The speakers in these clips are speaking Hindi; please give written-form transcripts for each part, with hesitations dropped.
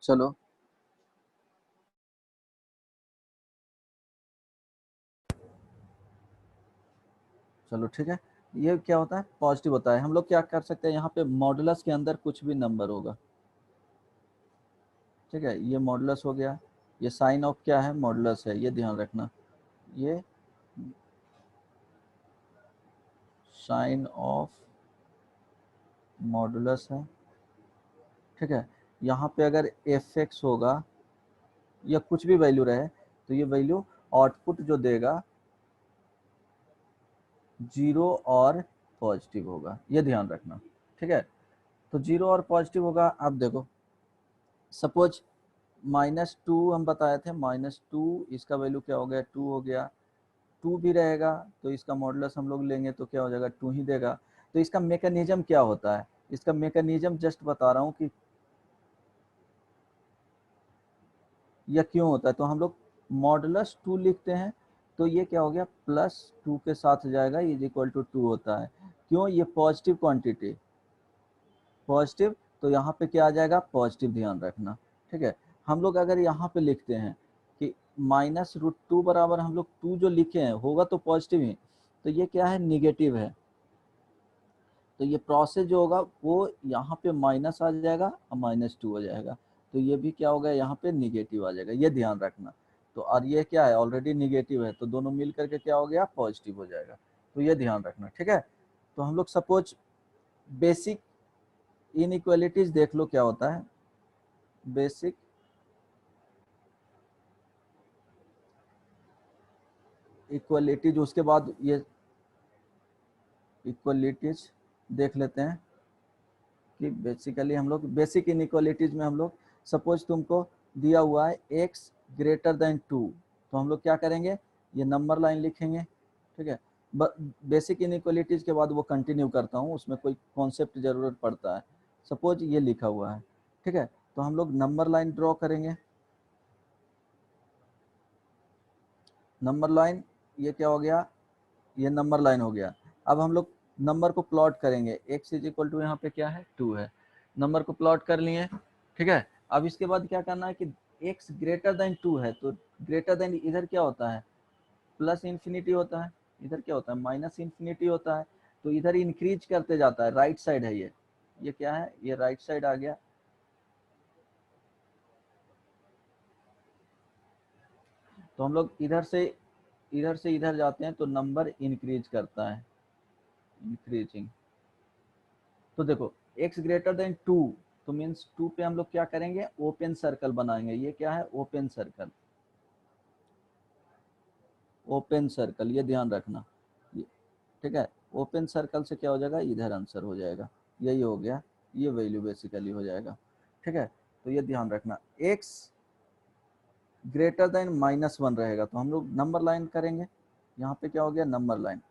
चलो चलो ठीक है। ये क्या होता है, पॉजिटिव होता है। हम लोग क्या कर सकते हैं, यहाँ पे मॉडुलस के अंदर कुछ भी नंबर होगा, ठीक है। ये मॉडुलस हो गया, ये साइन ऑफ क्या है, मॉडुलस है, ये ध्यान रखना। ये साइन ऑफ मॉडुलस है, ठीक है। यहाँ पे अगर एफ एक्स होगा या कुछ भी वैल्यू रहे तो ये वैल्यू आउटपुट जो देगा जीरो और पॉजिटिव होगा, ये ध्यान रखना, ठीक है। तो जीरो और पॉजिटिव होगा। अब देखो सपोज -2 हम बताए थे, -2 इसका वैल्यू क्या हो गया, 2 हो गया। 2 भी रहेगा तो इसका मॉडुलस हम लोग लेंगे तो क्या हो जाएगा, 2 ही देगा। तो इसका मैकेनिज्म क्या होता है, इसका मैकेनिज्म जस्ट बता रहा हूँ कि यह क्यों होता है। तो हम लोग मॉडुलस 2 लिखते हैं तो ये क्या हो गया, +2 के साथ जाएगा, इज इक्वल टू 2 होता है। क्यों, ये पॉजिटिव क्वांटिटी, पॉजिटिव, तो यहाँ पे क्या आ जाएगा, पॉजिटिव, ध्यान रखना, ठीक है। हम लोग अगर यहाँ पे लिखते हैं कि -√2 बराबर, हम लोग 2 जो लिखे हैं होगा तो पॉजिटिव ही, तो ये क्या है, निगेटिव है। तो ये प्रोसेस जो होगा वो यहाँ पे माइनस आ जाएगा और -2 हो जाएगा, तो ये भी क्या होगा, यहाँ पे निगेटिव आ जाएगा, ये ध्यान रखना। तो और ये क्या है, ऑलरेडी निगेटिव है, तो दोनों मिल करके क्या हो गया, पॉजिटिव हो जाएगा, तो ये ध्यान रखना, ठीक है। तो हम लोग सपोज बेसिक इनइक्वालिटीज देख लो क्या होता है, बेसिक इक्वलिटीज, उसके बाद ये इक्वलिटीज देख लेते हैं कि बेसिकली हम लोग बेसिक इनइक्वालिटीज में हम लोग सपोज तुमको दिया हुआ है x ग्रेटर देन 2, तो हम लोग क्या करेंगे, ये नंबर लाइन लिखेंगे, ठीक है। बेसिक इनइक्वालिटीज के बाद वो कंटिन्यू करता हूँ, उसमें कोई कॉन्सेप्ट जरूरत पड़ता है। सपोज ये लिखा हुआ है, ठीक है, तो हम लोग नंबर लाइन ड्रॉ करेंगे। नंबर लाइन, ये क्या हो गया, ये नंबर लाइन हो गया। अब हम लोग नंबर को प्लॉट करेंगे, x इज इक्वल टू यहाँ पे क्या है, 2 है। नंबर को प्लॉट कर लिए, ठीक है। अब इसके बाद क्या करना है कि x ग्रेटर देन 2 है, तो ग्रेटर देन इधर क्या होता है, प्लस इन्फिनिटी होता है, इधर क्या होता है, माइनस इन्फिनिटी होता है। तो इधर इंक्रीज करते जाता है, राइट साइड है ये क्या है, ये राइट साइड आ गया। तो हम लोग इधर से इधर जाते हैं तो नंबर इंक्रीज करता है, इंक्रीजिंग। तो देखो x ग्रेटर देन 2, तो मीन्स 2 पे हम लोग क्या करेंगे, ओपन सर्कल बनाएंगे। ये क्या है, ओपन सर्कल, ओपन सर्कल, ये ध्यान रखना, ठीक है। ओपन सर्कल से क्या हो जाएगा, इधर आंसर हो जाएगा, यही हो गया, ये वैल्यू बेसिकली हो जाएगा, ठीक है। तो ये ध्यान रखना, x ग्रेटर देन -1 रहेगा तो हम लोग नंबर लाइन करेंगे। यहाँ पे क्या हो गया, number line,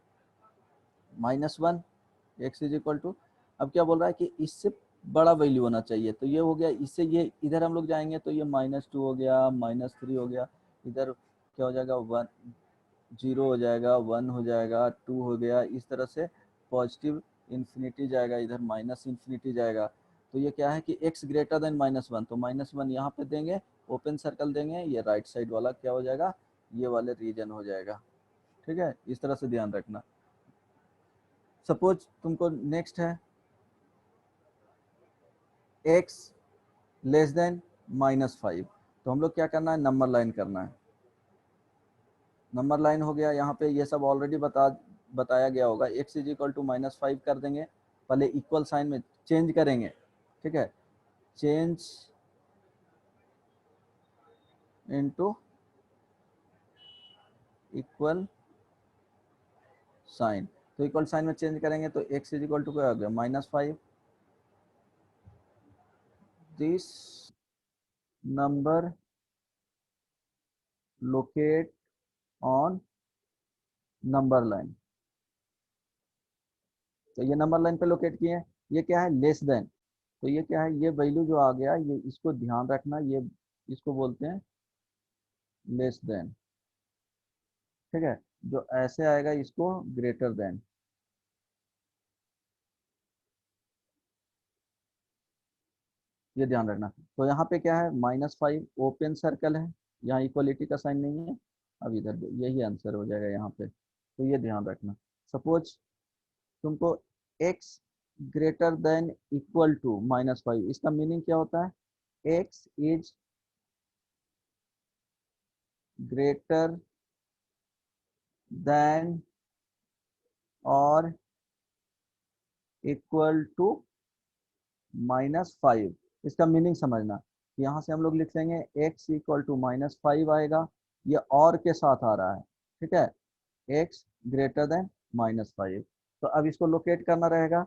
-1, x is equal to, अब क्या बोल रहा है कि इससे बड़ा वैल्यू होना चाहिए, तो ये हो गया, इससे ये इधर हम लोग जाएंगे तो ये -2 हो गया, -3 हो गया, इधर क्या हो जाएगा, 1, 0 हो जाएगा, 1 हो जाएगा, 2 हो गया, इस तरह से पॉजिटिव इन्फिनिटी जाएगा, इधर माइनस इन्फिनिटी जाएगा। तो ये क्या है कि x ग्रेटर देन -1, तो -1 यहाँ पे देंगे, ओपन सर्कल देंगे, ये राइट साइड वाला क्या हो जाएगा, ये वाले रीजन हो जाएगा, ठीक है। इस तरह से ध्यान रखना। सपोज तुमको नेक्स्ट है x लेस देन -5, तो हम लोग क्या करना है, नंबर लाइन करना है। नंबर लाइन हो गया, यहाँ पे ये सब ऑलरेडी बताया गया होगा। x इज इक्वल टू -5 कर देंगे, पहले इक्वल साइन में चेंज करेंगे, ठीक है, चेंज इनटू इक्वल साइन। तो इक्वल साइन में चेंज करेंगे तो x इज इक्वल टू क्या हो गया, -5, this number locate on number line. तो ये नंबर लाइन पे लोकेट किए हैं। ये क्या है, लेस देन, तो ये क्या है, ये वैल्यू जो आ गया, ये इसको ध्यान रखना, ये इसको बोलते हैं लेस देन, ठीक है। जो ऐसे आएगा इसको ग्रेटर देन, ये ध्यान रखना। तो यहाँ पे क्या है, -5 ओपन सर्कल है, यहाँ इक्वलिटी का साइन नहीं है। अब इधर यही आंसर हो जाएगा यहाँ पे, तो ये ध्यान रखना। सपोज तुमको x greater than equal to -5, इसका मीनिंग क्या होता है, x इज ग्रेटर देन और इक्वल टू -5। इसका मीनिंग समझना, यहाँ से हम लोग लिख लेंगे x इक्वल टू -5 आएगा, ये और के साथ आ रहा है, ठीक है, x ग्रेटर देन -5। तो अब इसको लोकेट करना रहेगा,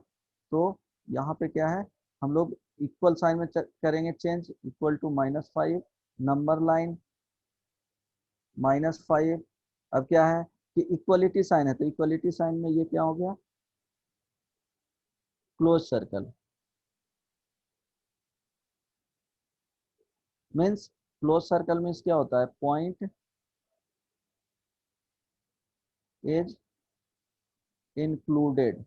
तो यहाँ पे क्या है, हम लोग इक्वल साइन में करेंगे change, equal to -5, number line -5। अब क्या है कि इक्वलिटी साइन है, तो इक्वलिटी साइन में ये क्या हो गया, close circle. Means close circle means क्या होता है, point is included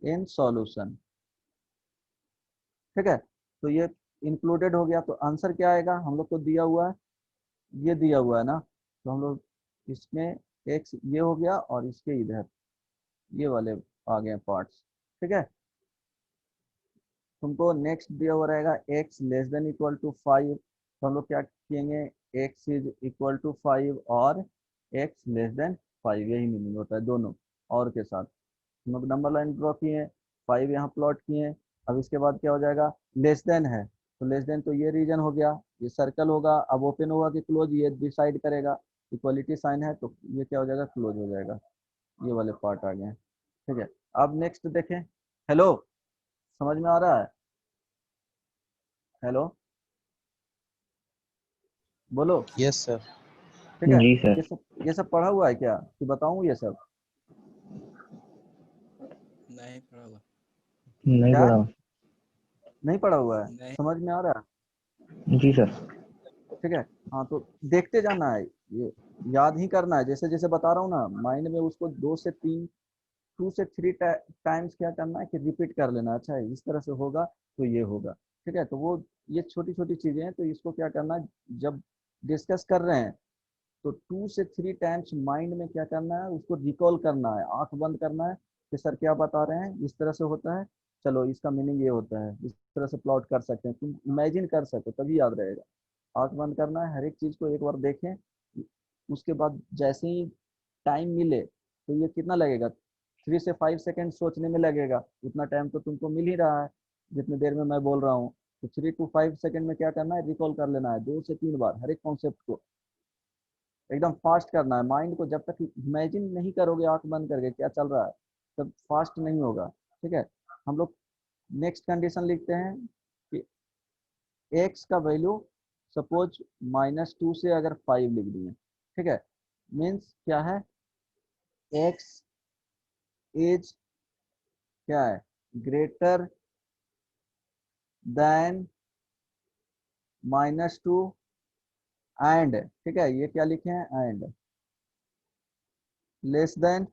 in solution, ठीक है। तो ये इंक्लूडेड हो गया, तो आंसर क्या आएगा, हम लोग को दिया हुआ है, ये दिया हुआ है ना, तो हम लोग इसमें एक्स ये हो गया और इसके इधर ये वाले आ गए पार्ट्स, ठीक है। तुमको नेक्स्ट दिया हुआ रहेगा x less than equal to 5, तो हम लोग क्या किएंगे, x इज इक्वल टू 5 और x लेस देन 5, यही मीनिंग होता है दोनों और के साथ। हम लोग नंबर लाइन ड्रॉ किए हैं, 5 यहाँ प्लॉट किए हैं। अब इसके बाद क्या हो जाएगा, लेस देन है, तो लेस देन तो ये रीजन हो गया, ये सर्कल होगा, अब ओपन होगा कि क्लोज ये डिसाइड करेगा। इक्वलिटी साइन है तो ये क्या हो जाएगा, क्लोज हो जाएगा। ये वाले पार्ट आ गए हैं, ठीक है। अब नेक्स्ट देखें, हेलो, समझ में आ रहा है, हेलो, बोलो। Yes sir. ठीक है, जी सर। ये सब पढ़ा हुआ है क्या कि बताऊं ये सब, नहीं पढ़ा हुआ। नहीं क्या पढ़ा। नहीं पढ़ा हुआ है, नहीं। समझ में आ रहा है, जी सर। ठीक है। हाँ तो देखते जाना है, ये याद ही करना है, जैसे जैसे बता रहा हूँ ना, माइंड में उसको 2 से 3 टाइम्स क्या करना है कि रिपीट कर लेना, अच्छा है इस तरह से होगा तो ये होगा, ठीक है। तो वो ये छोटी छोटी चीजें हैं, तो इसको क्या करना है, जब डिस्कस कर रहे हैं तो 2 से 3 टाइम्स माइंड में क्या करना है, उसको रिकॉल करना है, आंख बंद करना है कि सर क्या बता रहे हैं, इस तरह से होता है, चलो इसका मीनिंग ये होता है, इस तरह से प्लॉट कर सकते हैं, तुम इमेजिन कर सको तभी याद रहेगा। आंख बंद करना है, हर एक चीज को एक बार देखें, उसके बाद जैसे ही टाइम मिले, तो ये कितना लगेगा, 3 से 5 सेकेंड सोचने में लगेगा, उतना टाइम तो तुमको मिल ही रहा है जितनी देर में मैं बोल रहा हूँ। तो 3 to 5 सेकेंड में क्या करना है, रिकॉल कर लेना है 2 से 3 बार हर एक कॉन्सेप्ट को, एकदम फास्ट करना है। माइंड को जब तक इमेजिन नहीं करोगे आंख बंद करके क्या चल रहा है, तब फास्ट नहीं होगा, ठीक है। हम लोग नेक्स्ट कंडीशन लिखते हैं कि x का वैल्यू सपोज -2 से अगर 5 लिख दिए, ठीक है, मीन्स क्या है, x इज क्या है, ग्रेटर देन -2 एंड, ठीक है, ये क्या लिखे हैं, एंड लेस देन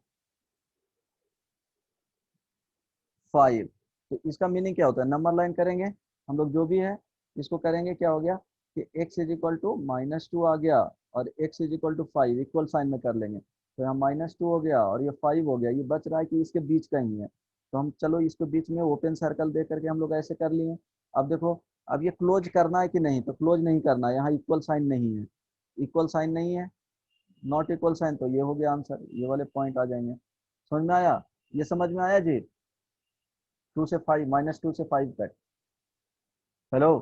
5। तो इसका मीनिंग क्या होता है, नंबर लाइन करेंगे हम लोग, जो भी है इसको करेंगे, क्या हो गया कि x इज इक्वल टू -2 आ गया और x is equal to 5 equal sign में कर लेंगे, तो यहाँ -2 हो गया और ये 5 हो गया, ये बच रहा है कि इसके बीच का ही है, तो हम चलो इसके बीच में ओपन सर्कल दे करके हम लोग ऐसे कर लिए। अब देखो, अब ये क्लोज करना है कि नहीं, तो क्लोज नहीं करना है, यहाँ इक्वल साइन नहीं है, इक्वल साइन नहीं है, नॉट इक्वल साइन, तो ये हो गया आंसर, ये वाले पॉइंट आ जाएंगे। समझ में आया, ये समझ में आया जी, 2 से 5, -2 से 5 तक। Hello,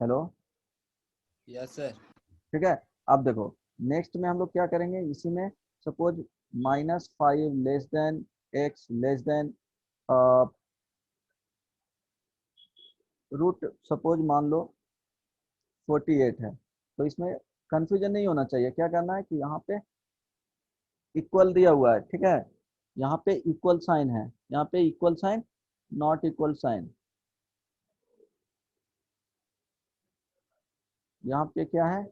hello, yes sir. ठीक है। अब देखो नेक्स्ट में हम लोग क्या करेंगे, इसी में suppose -5 less than x less than root suppose मान लो 48 है, तो इसमें कंफ्यूजन नहीं होना चाहिए, क्या करना है कि यहाँ पे इक्वल दिया हुआ है, ठीक है, यहाँ पे इक्वल साइन है, यहाँ पे equal sign, not equal sign, यहाँ पे क्या है,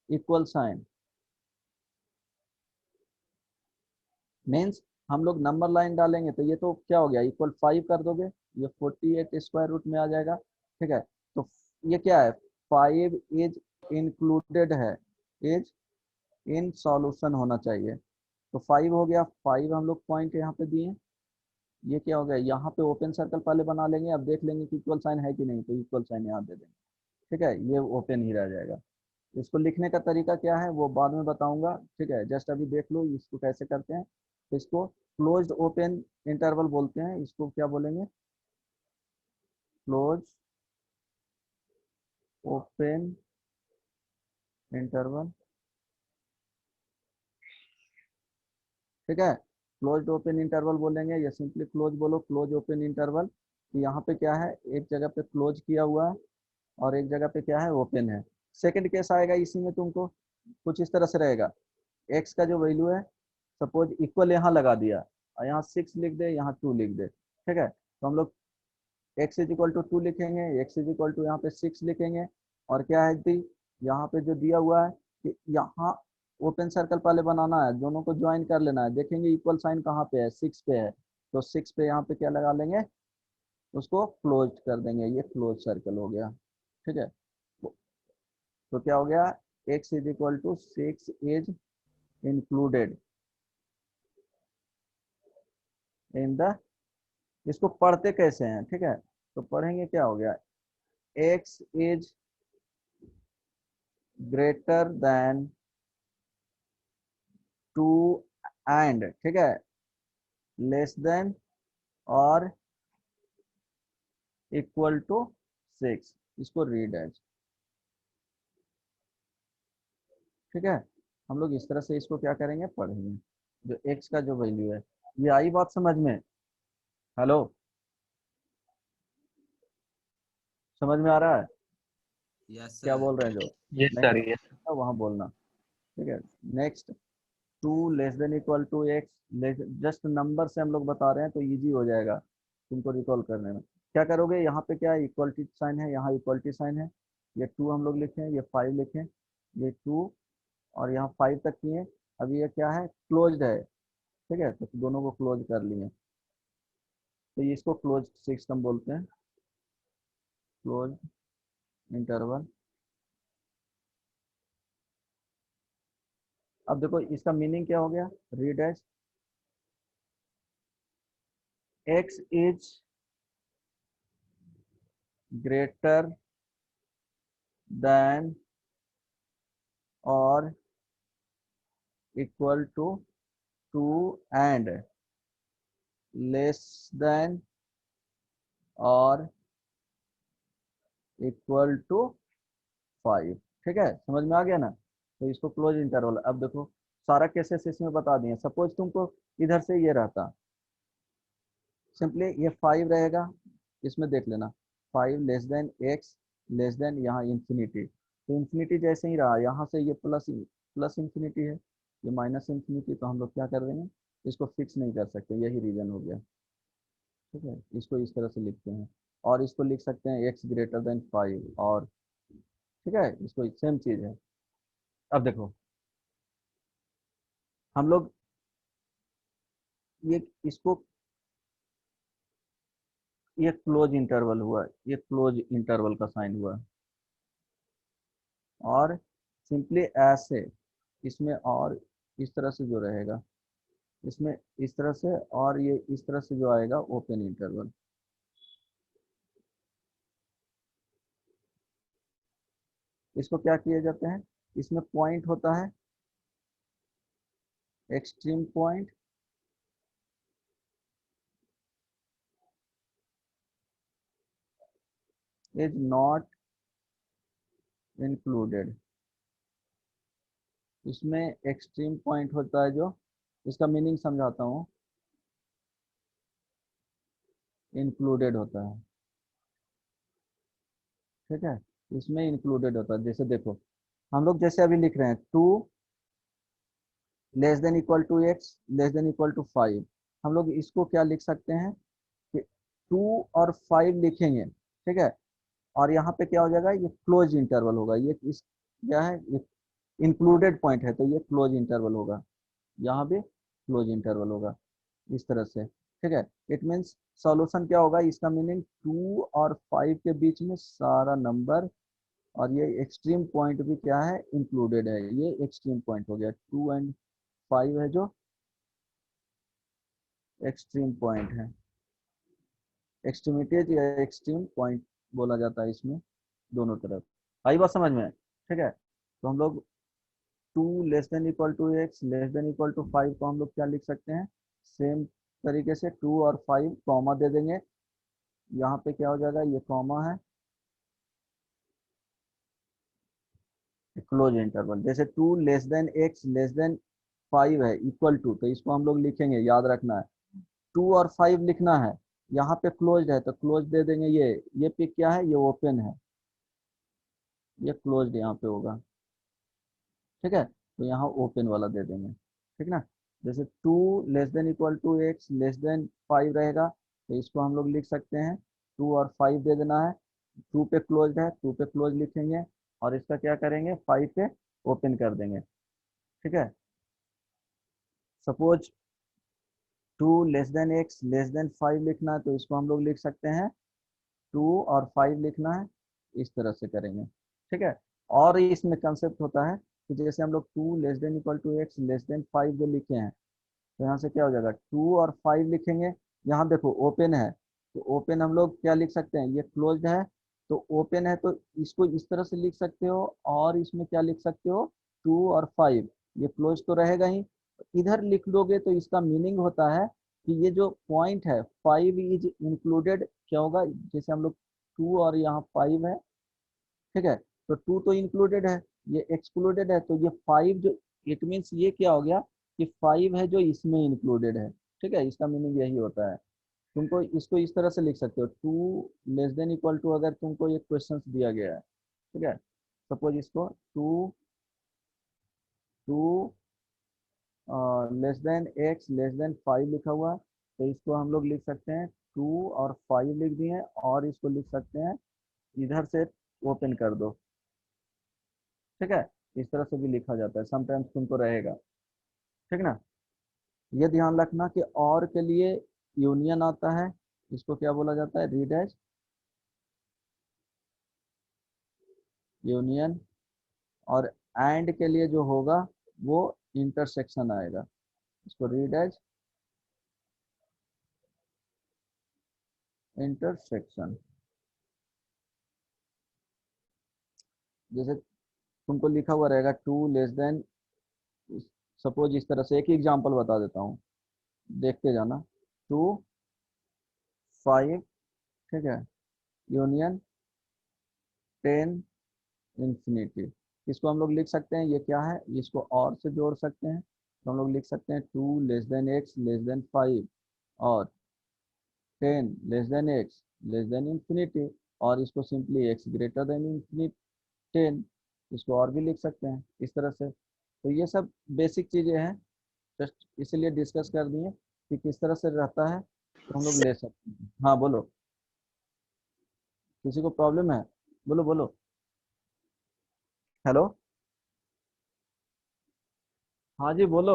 इक्वल साइन, मीन्स हम लोग नंबर लाइन डालेंगे तो ये तो क्या हो गया, इक्वल 5 कर दोगे, ये 48 स्क्वायर रूट में आ जाएगा। ठीक है, तो ये क्या है, 5 इज इंक्लूडेड है, इज इन सॉल्यूशन होना चाहिए। तो 5 हो गया, 5 हम लोग पॉइंट यहाँ पे दिए। ये क्या हो गया, यहाँ पे ओपन सर्कल पहले बना लेंगे, अब देख लेंगे कि इक्वल साइन है कि नहीं, तो इक्वल साइन यहाँ दे देंगे। ठीक है, ये ओपन ही रह जाएगा। इसको लिखने का तरीका क्या है वो बाद में बताऊंगा। ठीक है, जस्ट अभी देख लो इसको कैसे करते हैं। तो इसको क्लोज्ड ओपन इंटरवल बोलते हैं, इसको क्या बोलेंगे, क्लोज ओपन इंटरवल। ठीक है, क्लोज्ड ओपन इंटरवल बोलेंगे या सिंपली क्लोज बोलो, क्लोज ओपन इंटरवल। यहाँ पे क्या है, एक जगह पे क्लोज किया हुआ है और एक जगह पे क्या है, ओपन है। सेकंड केस आएगा इसी में, तुमको कुछ इस तरह से रहेगा, एक्स का जो वैल्यू है सपोज इक्वल यहाँ लगा दिया और यहाँ 6 लिख दे, यहाँ 2 लिख दे। ठीक है, तो हम लोग एक्स इज इक्वल टू 2 लिखेंगे, एक्स इज इक्वल टू यहाँ पे 6 लिखेंगे, और क्या है दी, यहाँ पे जो दिया हुआ है कि यहाँ ओपन सर्कल पहले बनाना है, दोनों को ज्वाइन कर लेना है। देखेंगे इक्वल साइन कहाँ पे है, 6 पे है, तो 6 पे यहाँ पे क्या लगा लेंगे, उसको क्लोज कर देंगे, ये क्लोज सर्कल हो गया। ठीक है, तो क्या हो गया, x is equal to 6 is included in the, इसको पढ़ते कैसे हैं। ठीक है, तो पढ़ेंगे क्या हो गया, x is greater than 2 and, ठीक है, लेस देन और इक्वल टू 6, इसको रीड एज। ठीक है, हम लोग इस तरह से इसको क्या करेंगे, पढ़ेंगे। जो एक्स का जो वैल्यू है, ये आई बात समझ में, हेलो, समझ में आ रहा है यस क्या सर। बोल रहे हैं, जो यस नहीं सर, यस। समझा वहाँ बोलना। ठीक है, next, 2 less than equal to x, just number से हम लोग बता रहे हैं तो इजी हो जाएगा तुमको रिकॉल करने में। क्या करोगे, यहाँ पे क्या है, इक्वलिटी साइन है, यहाँ इक्वलिटी साइन है, ये 2 हम लोग लिखें, ये 5 लिखें, ये 2 और यहाँ 5 तक किए। अभी ये क्या है, क्लोज्ड है। ठीक है, तो दोनों को क्लोज कर लिए, तो ये इसको क्लोज सिस्टम बोलते हैं, क्लोज इंटरवल। अब देखो इसका मीनिंग क्या हो गया, read as x is greater than और equal to 2 and less than और इक्वल टू 5। ठीक है, समझ में आ गया ना, तो इसको क्लोज इंटरवल। अब देखो सारा केसेस इसमें बता दिए। सपोज तुमको इधर से ये रहता, सिंपली ये 5 रहेगा, इसमें देख लेना 5 less then x less then यहाँ इंफिनिटी, तो इंफिनिटी जैसे ही रहा, यहाँ से ये प्लस प्लस इंफिनिटी है, ये माइनस इंफिनिटी, तो हम लोग क्या कर देंगे, इसको फिक्स नहीं कर सकते, यही रीजन हो गया। ठीक है, इसको इस तरह से लिखते हैं, और इसको लिख सकते हैं एक्स ग्रेटर देन 5 और, ठीक है, इसको सेम चीज़ है। अब देखो हम लोग ये इसको, ये क्लोज इंटरवल हुआ, ये क्लोज इंटरवल का साइन हुआ, और सिंपली ऐसे इसमें, और इस तरह से जो रहेगा इसमें इस तरह से, और ये इस तरह से जो आएगा ओपन इंटरवल। इसको क्या किए जाते हैं, इसमें पॉइंट होता है, extreme point is not included, इसमें एक्सट्रीम पॉइंट होता है जो, इसका मीनिंग समझाता हूँ, इंक्लूडेड होता है। ठीक है, इसमें इंक्लूडेड होता है, जैसे देखो हम लोग जैसे अभी लिख रहे हैं 2 less than equal to x less than equal to 5, हम लोग इसको क्या लिख सकते हैं कि 2 और 5 लिखेंगे। ठीक है, और यहाँ पे क्या हो जाएगा, ये क्लोज इंटरवल होगा, ये इस क्या है, ये इंक्लूडेड पॉइंट है, तो ये क्लोज इंटरवल होगा, यहाँ भी क्लोज इंटरवल होगा। इस तरह से, ठीक है। इट मीन्स सॉल्यूशन क्या होगा, इसका मीनिंग 2 और 5 के बीच में सारा नंबर, और ये एक्सट्रीम पॉइंट भी क्या है, इंक्लूडेड है। ये एक्सट्रीम पॉइंट हो गया, 2 एंड 5 है जो एक्सट्रीम पॉइंट है। एक्सट्रीमिटीज या एक्सट्रीम पॉइंट बोला जाता है इसमें, दोनों तरफ। आई बात समझ में, ठीक है। तो हम लोग 2 less than equal to x less than equal to 5 को हम लोग क्या लिख सकते हैं, सेम तरीके से 2 और 5 कॉमा दे देंगे। यहाँ पे क्या हो जाएगा, ये कॉमा है, क्लोज इंटरवल। जैसे 2 less then x less than 5 है इक्वल टू, तो इसको हम लोग लिखेंगे, याद रखना है 2 और 5 लिखना है। यहाँ पे क्लोज है तो क्लोज दे देंगे, ये पे क्या है, ये ओपन है, ये क्लोज यहाँ पे होगा, ठीक है। तो यहाँ ओपन वाला दे देंगे, ठीक ना। जैसे 2 less than equal to x less than 5 रहेगा, तो इसको हम लोग लिख सकते हैं 2 और 5 दे देना है। 2 पे क्लोज है, 2 पे क्लोज लिखेंगे, और इसका क्या करेंगे, 5 पे ओपन कर देंगे, ठीक है। Suppose 2 less then x less than 5 लिखना है, तो इसको हम लोग लिख सकते हैं 2 और 5 लिखना है, इस तरह से करेंगे, ठीक है। और इसमें कंसेप्ट होता है कि जैसे हम लोग 2 less than equal to x less than 5 जो लिखे हैं, तो यहाँ से क्या हो जाएगा, 2 और 5 लिखेंगे। यहाँ देखो ओपन है, तो ओपन हम लोग क्या लिख सकते हैं, ये क्लोज्ड है, तो ओपन है तो इसको इस तरह से लिख सकते हो, और इसमें क्या लिख सकते हो, 2 और 5, ये क्लोज तो रहेगा ही। इधर लिख दोगे तो इसका मीनिंग होता है कि ये जो पॉइंट है 5 इज इंक्लूडेड, क्या होगा, जैसे हम लोग 2 और यहाँ 5 है, ठीक है, तो 2 तो इंक्लूडेड है, ये एक्सक्लूडेड है, तो ये 5 जो, इट मीन्स ये क्या हो गया कि 5 है जो इसमें इंक्लूडेड है, ठीक है। इसका मीनिंग यही होता है। तुमको इसको इस तरह से लिख सकते हो, 2 लेस देन इक्वल टू, अगर तुमको ये क्वेश्चन दिया गया है, ठीक है, सपोज इसको 2 2 less then x less than 5 लिखा हुआ है, तो इसको हम लोग लिख सकते हैं 2 और 5 लिख दिए, और इसको लिख सकते हैं इधर से ओपन कर दो, ठीक है। इस तरह से भी लिखा जाता है, समटाइम्स तुमको रहेगा, ठीक ना। ये ध्यान रखना कि और के लिए यूनियन आता है, इसको क्या बोला जाता है, रीड एज यूनियन, और एंड के लिए जो होगा वो इंटरसेक्शन आएगा, इसको रीड एज इंटरसेक्शन। जैसे तुमको लिखा हुआ रहेगा 2 लेस देन, सपोज इस तरह से, एक ही एग्जांपल बता देता हूँ, देखते जाना, 2 5, ठीक है, यूनियन 10 इंफिनिटी। इसको हम लोग लिख सकते हैं, ये क्या है, इसको और से जोड़ सकते हैं, तो हम लोग लिख सकते हैं 2 less then x less than 5 और 10 less than x less then infinity, और इसको simply x greater than infinity 10, इसको और भी लिख सकते हैं इस तरह से। तो ये सब बेसिक चीज़ें हैं, जस्ट इसीलिए डिस्कस कर दिए कि किस तरह से रहता है, तो हम लोग ले सकते हैं। हाँ बोलो, किसी को प्रॉब्लम है, बोलो बोलो। हेलो, हाँ जी बोलो,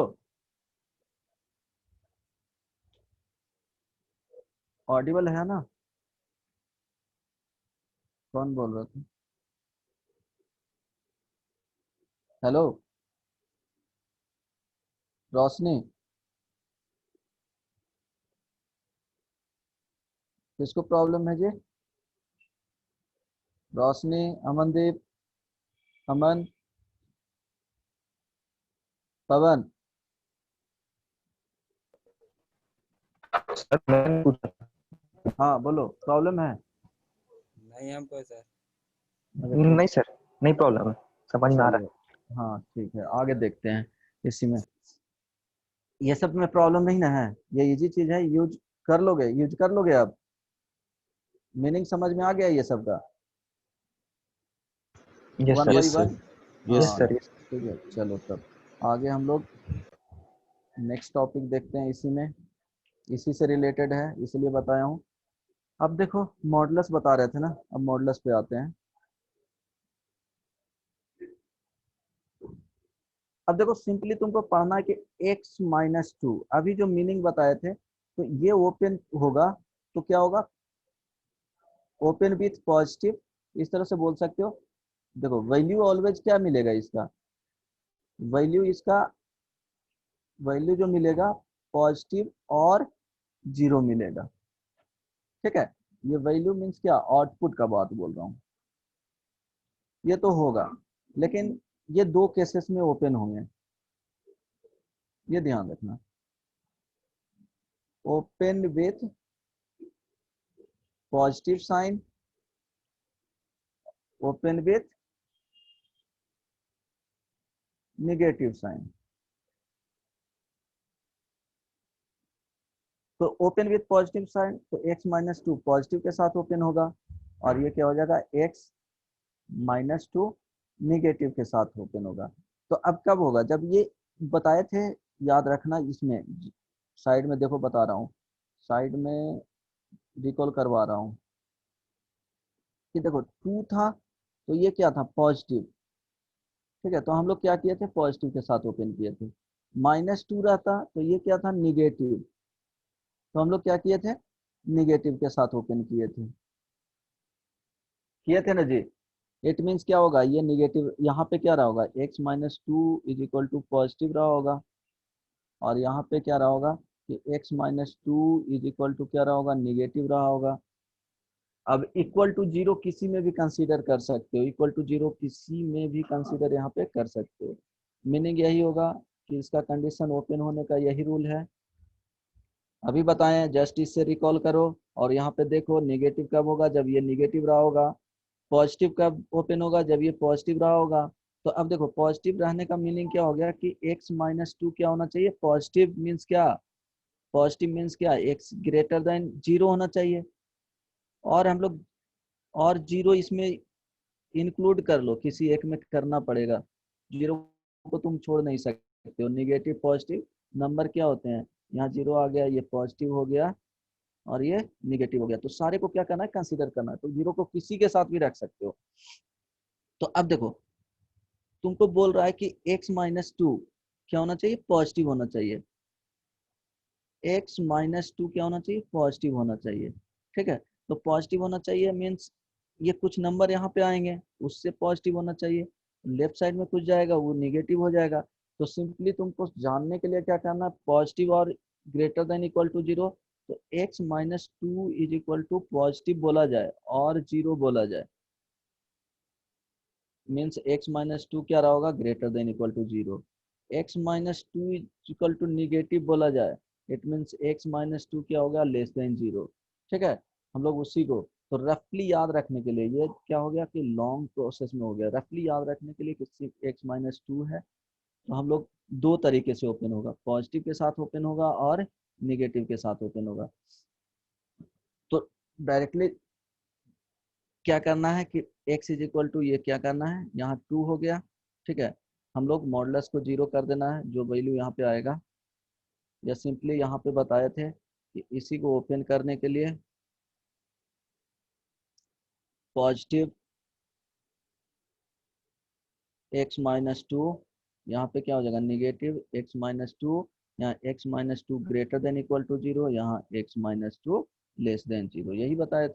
ऑडिबल है ना, कौन बोल रहा था, हेलो, रोशनी, किसको प्रॉब्लम है जी, रोशनी, अमनदीप, अमन, पवन, सर मैंने पूछा। हाँ बोलो, प्रॉब्लम है। नहीं हमको सर। अच्छा ठीक, नहीं सर, नहीं प्रॉब्लम है, समझ में आ रहा चलिए, हाँ ठीक है, आगे देखते हैं इसी में। ये सब में प्रॉब्लम नहीं ना है, ये इजी चीज है, यूज कर लोगे आप, मीनिंग समझ में आ गया ये सब का, है। Yes one sir, by yes sir. One. Yes हाँ यस सर, यस। ठीक है, चलो तब आगे हम लोग नेक्स्ट टॉपिक देखते हैं, इसी में, इसी से रिलेटेड है इसलिए बताया हूँ। अब देखो मॉडुलस बता रहे थे ना, अब मॉडुलस पे आते हैं। अब देखो सिंपली तुमको पढ़ना है कि x माइनस 2, अभी जो मीनिंग बताए थे तो ये ओपन होगा तो क्या होगा, ओपन विथ पॉजिटिव, इस तरह से बोल सकते हो। देखो वैल्यू ऑलवेज क्या मिलेगा इसका, वैल्यू इसका, वैल्यू जो मिलेगा पॉजिटिव और जीरो मिलेगा, ठीक है। ये वैल्यू मीन्स क्या, आउटपुट का बात बोल रहा हूँ, ये तो होगा, लेकिन ये दो केसेस में ओपन होंगे, ये ध्यान रखना। Open with positive sign, open with negative sign. तो ओपन विथ पॉजिटिव साइन, तो x माइनस टू पॉजिटिव के साथ ओपन होगा, और ये क्या हो जाएगा, x माइनस टू निगेटिव के साथ ओपन होगा। तो अब कब होगा, जब ये बताए थे, याद रखना, इसमें साइड में देखो बता रहा हूँ, साइड में रिकॉल करवा रहा हूँ कि देखो टू था तो ये क्या था, पॉजिटिव, ठीक है। तो हम लोग क्या किए थे, पॉजिटिव के साथ ओपन किए थे। माइनस टू रहता तो ये क्या था, निगेटिव, तो हम लोग क्या किए थे, निगेटिव के साथ ओपन किए थे ना जी। इट मीन्स क्या होगा, ये निगेटिव यहाँ पे क्या रहा होगा, x minus two is equal to positive रहा होगा, और यहाँ पे क्या रहा होगा कि x minus two is equal to क्या रहा होगा, निगेटिव रहा होगा। अब इक्वल टू जीरो किसी में भी कंसीडर कर सकते हो, इक्वल टू जीरो किसी में भी कंसीडर यहाँ पे कर सकते हो। मीनिंग यही होगा कि इसका कंडीशन ओपन होने का यही रूल है। अभी बताएं, जस्ट इससे रिकॉल करो, और यहाँ पे देखो नेगेटिव कब होगा, जब ये नेगेटिव रहा होगा, पॉजिटिव कब ओपन होगा, जब ये पॉजिटिव रहा होगा। तो अब देखो पॉजिटिव रहने का मीनिंग क्या हो गया कि x माइनस टू क्या होना चाहिए, पॉजिटिव मीन्स क्या, पॉजिटिव मीन्स क्या, x ग्रेटर देन जीरो होना चाहिए। और हम लोग, और जीरो इसमें इंक्लूड कर लो, किसी एक में करना पड़ेगा, जीरो को तुम छोड़ नहीं सकते हो। निगेटिव पॉजिटिव नंबर क्या होते हैं, यहाँ जीरो आ गया, ये पॉजिटिव हो गया और ये निगेटिव हो गया, तो सारे को क्या करना है, कंसीडर करना है। तो जीरो को किसी के साथ भी रख सकते हो। तो अब देखो तुमको बोल रहा है कि x माइनस टू क्या होना चाहिए, पॉजिटिव होना चाहिए, x माइनस टू क्या होना चाहिए, पॉजिटिव होना चाहिए, ठीक है। तो पॉजिटिव होना चाहिए मीन्स ये कुछ नंबर यहाँ पे आएंगे, उससे पॉजिटिव होना चाहिए, लेफ्ट साइड में कुछ जाएगा वो निगेटिव हो जाएगा। तो सिंपली तुमको जानने के लिए क्या करना है, पॉजिटिव और greater than equal to zero, तो x minus two is equal to positive बोला जाए और जीरो बोला जाए, मीन्स x माइनस टू क्या रहा होगा, greater than equal to zero. x minus two equal to negative बोला जाए, it means x minus two क्या होगा, लेस देन जीरो, ठीक है। हम लोग उसी को, तो रफली याद रखने के लिए, ये क्या हो गया कि लॉन्ग प्रोसेस में हो गया, रफली याद रखने के लिए कि सिर्फ x माइनस टू है, तो हम लोग दो तरीके से ओपन होगा, पॉजिटिव के साथ ओपन होगा और निगेटिव के साथ ओपन होगा। तो डायरेक्टली क्या करना है कि x इज इक्वल टू, ये क्या करना है, यहाँ टू हो गया, ठीक है। हम लोग मॉडुलस को जीरो कर देना है, जो वैल्यू यहाँ पे आएगा, या सिंपली यहाँ पे बताए थे कि इसी को ओपन करने के लिए पॉजिटिव x माइनस टू, यहाँ पे क्या हो जाएगा, निगेटिव x माइनस टू, यहाँ x minus two greater than equal to zero, यहाँ x minus two less than zero, यही बताए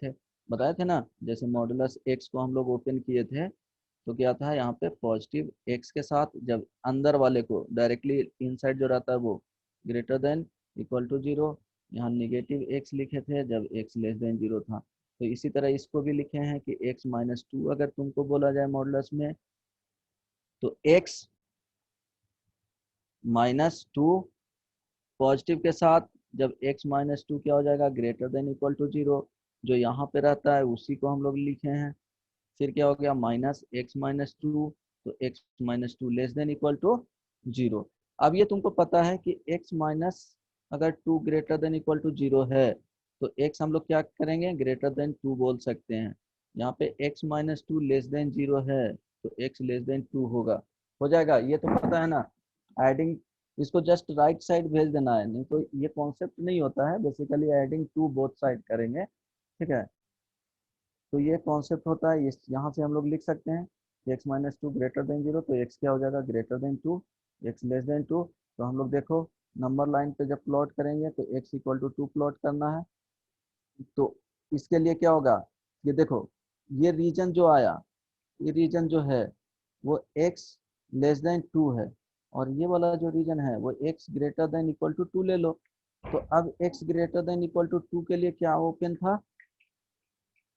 थे ना। जैसे मॉडुलस x को हम लोग ओपन किए थे, तो क्या था, यहाँ पे पॉजिटिव x के साथ, जब अंदर वाले को डायरेक्टली इनसाइड जो रहता है वो greater than equal to zero, यहाँ निगेटिव x लिखे थे जब x लेस देन जीरो था। तो इसी तरह इसको भी लिखे हैं कि x माइनस टू अगर तुमको बोला जाए मॉडुलस में, तो x माइनस टू पॉजिटिव के साथ, जब x माइनस टू क्या हो जाएगा, greater than equal to zero, जो यहाँ पे रहता है उसी को हम लोग लिखे हैं। फिर क्या हो गया, माइनस एक्स माइनस टू, तो x minus two less than equal to zero. अब ये तुमको पता है कि x माइनस अगर two greater than equal to zero है, तो x हम लोग क्या करेंगे, ग्रेटर देन टू बोल सकते हैं। यहाँ पे x minus two less than zero है, तो x लेस देन टू होगा, हो जाएगा, ये तो पता है ना। एडिंग, इसको जस्ट राइट साइड भेज देना है, नहीं तो ये कॉन्सेप्ट नहीं होता है, basically adding to both side करेंगे, ठीक है। तो ये कॉन्सेप्ट होता है, इस यहाँ से हम लोग लिख सकते हैं x minus two greater than zero, तो x क्या हो जाएगा, greater than two, x less than two. तो हम लोग देखो नंबर लाइन पे जब प्लॉट करेंगे तो x इक्वल टू 2 प्लॉट करना है। तो इसके लिए क्या होगा, ये देखो, ये रीजन जो आया, ये रीजन जो है वो x लेस देन 2 है, और ये वाला जो रीजन है वो x greater than equal to 2 ले लो। तो अब x greater than equal to 2 के लिए क्या ओपन था,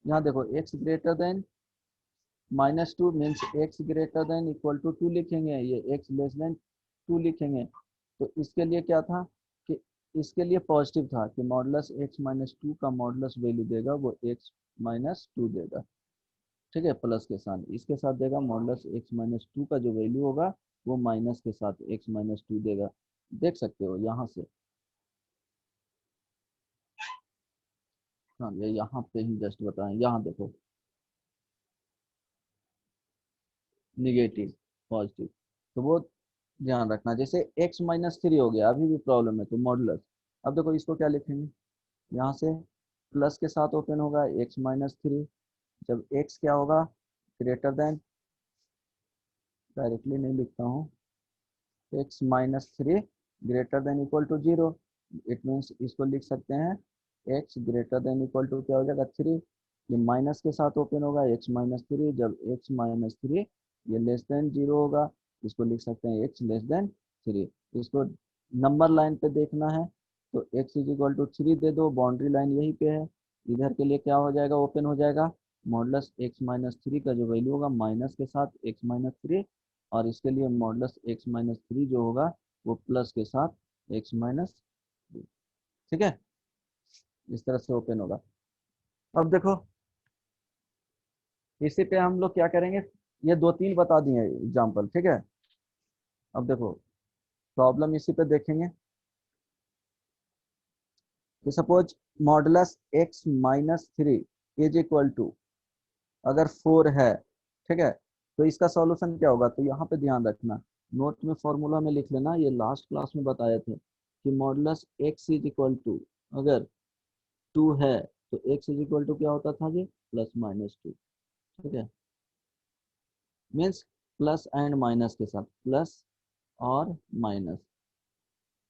यहाँ देखो x greater than -2 means x greater than equal to 2 लिखेंगे, ये x लेस देन 2 लिखेंगे। तो इसके लिए क्या था कि इसके लिए पॉजिटिव था कि मॉडुलस x-2 का मॉडुलस वैल्यू देगा वो x-2 देगा, ठीक है, प्लस के साथ, इसके साथ देगा मॉडुलस x-2 का जो वैल्यू होगा वो माइनस के साथ x-2 देगा। देख सकते हो यहाँ से, हाँ ये यहाँ पे ही जस्ट बताएं, यहाँ देखो निगेटिव पॉजिटिव, तो वो ध्यान रखना। जैसे x-3 हो गया, अभी भी प्रॉब्लम है तो मॉडुलस, अब देखो इसको क्या लिखेंगे, यहाँ से प्लस के साथ ओपन होगा x-3, जब x क्या होगा ग्रेटर देन, डायरेक्टली नहीं लिखता हूँ, x-3 greater than equal to 0, it means इसको लिख सकते हैं x greater than equal to क्या हो जाएगा 3, ये माइनस के साथ ओपन होगा x-3, जब x-3 ये लेस देन 0 होगा, इसको लिख सकते हैं x लेस देन 3। इसको नंबर लाइन पे देखना है तो x इज इक्वल टू 3 दे दो, बाउंड्री लाइन यहीं पे है, इधर के लिए क्या हो जाएगा ओपन हो जाएगा, मॉडुलस x-3 का जो वैल्यू होगा माइनस के साथ x-3, और इसके लिए मॉडुलस x-3 जो होगा वो प्लस के साथ x-3, ठीक है, इस तरह से ओपन होगा। अब देखो इसी पे हम लोग क्या करेंगे, ये 2-3 बता दिए एग्जाम्पल, ठीक है। अब देखो प्रॉब्लम इसी पे देखेंगे कि suppose modulus x-3 is equal to अगर 4 है, ठीक है, तो इसका सॉल्यूशन क्या होगा, तो यहाँ पे ध्यान रखना, नोट में फॉर्मूला में लिख लेना, ये लास्ट क्लास में बताए थे कि modulus x is equal to अगर 2 है तो x इज इक्वल टू क्या होता था जी +-2, ठीक है, मीन्स प्लस एंड माइनस के साथ, प्लस और माइनस,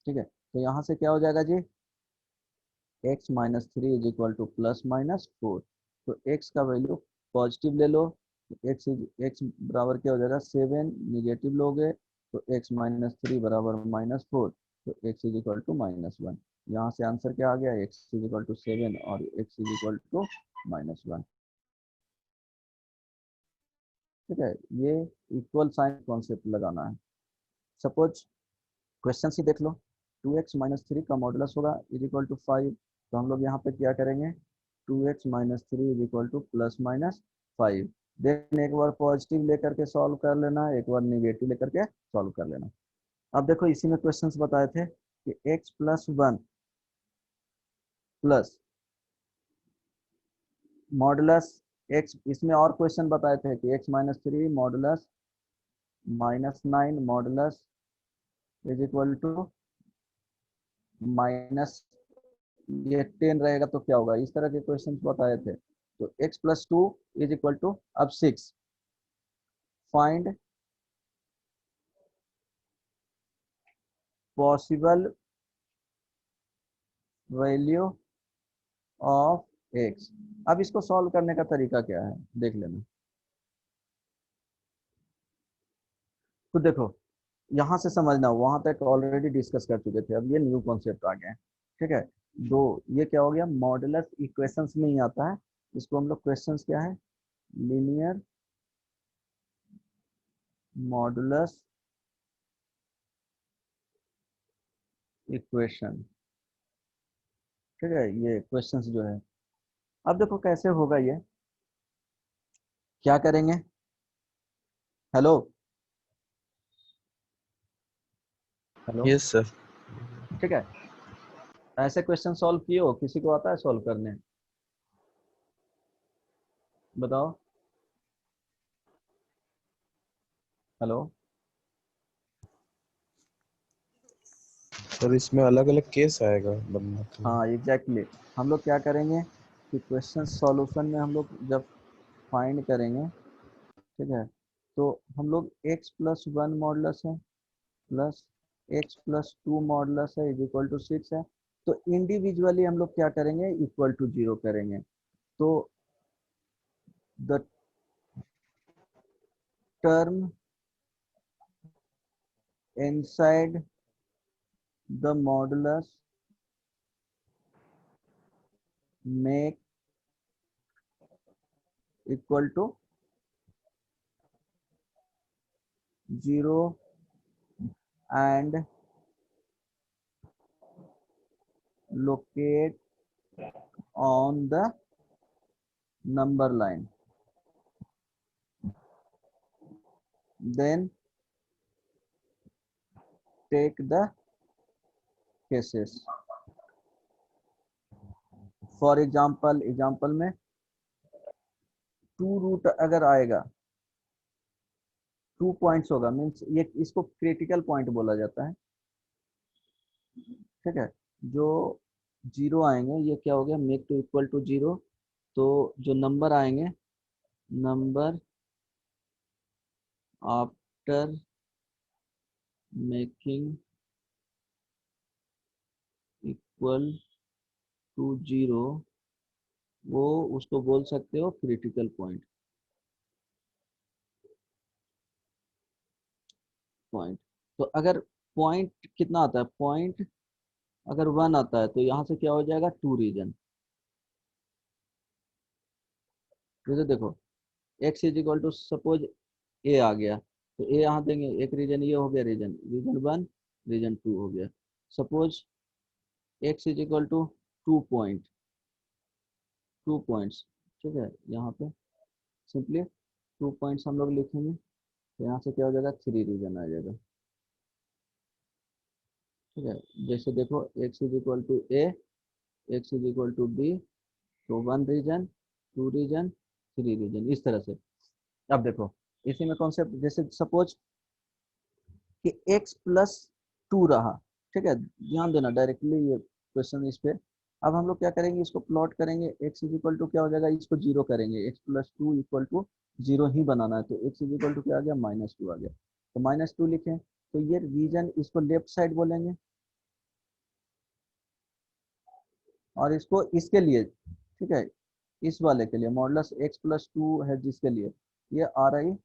ठीक है। तो यहाँ से क्या हो जाएगा जी x-3 इज इक्वल टू +-4, तो x का वैल्यू पॉजिटिव ले लो, तो x बराबर क्या हो जाएगा 7, निगेटिव लोगे तो x-3 बराबर -4, तो x इज इक्वल टू -1। यहाँ से आंसर क्या आ गया, x इज इक्वल टू 7 और x इज इक्वल टू -1, ठीक है। ये इक्वल साइन कॉन्सेप्ट लगाना है। सपोज क्वेश्चन ही देख लो, 2x-3 का मॉडुलस होगा इज इक्वल टू 5, तो हम लोग यहाँ पे क्या करेंगे 2x-3 is equal to +-5, then एक बार पॉजिटिव लेकर के सॉल्व कर लेना, एक बार निगेटिव लेकर के सॉल्व कर लेना। अब देखो इसी में क्वेश्चंस बताए थे कि x+1 प्लस मॉडुलस x, इसमें और क्वेश्चन बताए थे कि x-3 modulus -9 modulus is equal to minus, ये 10 रहेगा तो क्या होगा, इस तरह के क्वेश्चंस बताए थे। तो x+2 इज इक्वल टू अब 6, find possible value of x। अब इसको सॉल्व करने का तरीका क्या है देख लेना। तो देखो यहाँ से समझना, वहां तक ऑलरेडी डिस्कस कर चुके थे, अब ये न्यू कॉन्सेप्ट आ गया है, ठीक है। दो, ये क्या हो गया, मॉडुलस इक्वेशंस में ही आता है, इसको हम लोग क्वेश्चंस क्या है, लीनियर मॉडुलस इक्वेशन, ठीक है, ये क्वेश्चंस जो है। अब देखो कैसे होगा ये, क्या करेंगे, हेलो हेलो, यस सर। ठीक है, ऐसे क्वेश्चन सॉल्व किए हो, किसी को आता है सॉल्व करने, बताओ, हेलो। सर इसमें अलग अलग केस आएगा बनना तो। हाँ एग्जैक्टली exactly। हम लोग क्या करेंगे कि क्वेश्चन सॉल्यूशन में हम लोग जब फाइंड करेंगे, ठीक है, तो हम लोग x+1 मॉडुलस है plus x plus two modulus है इज इक्वल टू 6 है। तो इंडिविजुअली हम लोग क्या करेंगे, इक्वल टू 0 करेंगे। तो the term inside the modulus make equal to 0 and locate on the number line, then take the cases। For example में टू रूट अगर आएगा, 2 पॉइंट्स होगा, मीन्स ये इसको क्रिटिकल पॉइंट बोला जाता है, ठीक है। जो 0 आएंगे ये क्या हो गया, मेक टू इक्वल टू 0। तो जो नंबर आएंगे, number after making equal to 0, वो उसको बोल सकते हो क्रिटिकल पॉइंट। तो अगर पॉइंट कितना आता है, पॉइंट अगर 1 आता है तो यहाँ से क्या हो जाएगा, 2 रीजन। जैसे देखो x is equal to suppose A आ गया, तो ए यहाँ देंगे, एक रीजन ये हो गया, रीजन 1, रीजन 2 हो गया। Suppose x is equal to 2 points, ठीक है। यहाँ पे सिंपली 2 पॉइंट्स हम लोग लिखेंगे, तो यहाँ से क्या हो जाएगा, 3 रीजन आ जाएगा, ठीक है। जैसे देखो x is equal to A, x is equal to B, तो 1 रीजन, 2 रीजन, 3 रीजन, इस तरह से। अब देखो इसी में कॉन्सेप्ट, जैसे सपोज कि x प्लस 2 रहा, ठीक है। ध्यान देना डायरेक्टली ये क्वेश्चन इस पे। अब हम लोग क्या करेंगे, इसको प्लॉट करेंगे, x इज इक्वल टू क्या हो जाएगा, इसको 0 करेंगे, x प्लस 2 इक्वल टू 0 ही बनाना है। तो x इज इक्वल टू क्या आ गया, -2 आ गया। तो -2 लिखें, तो ये रीजन इसको लेफ्ट साइड बोलेंगे, और इसको इसके लिए, ठीक है, इस वाले के लिए मॉडुलस x प्लस 2 है जिसके लिए, ये आ रही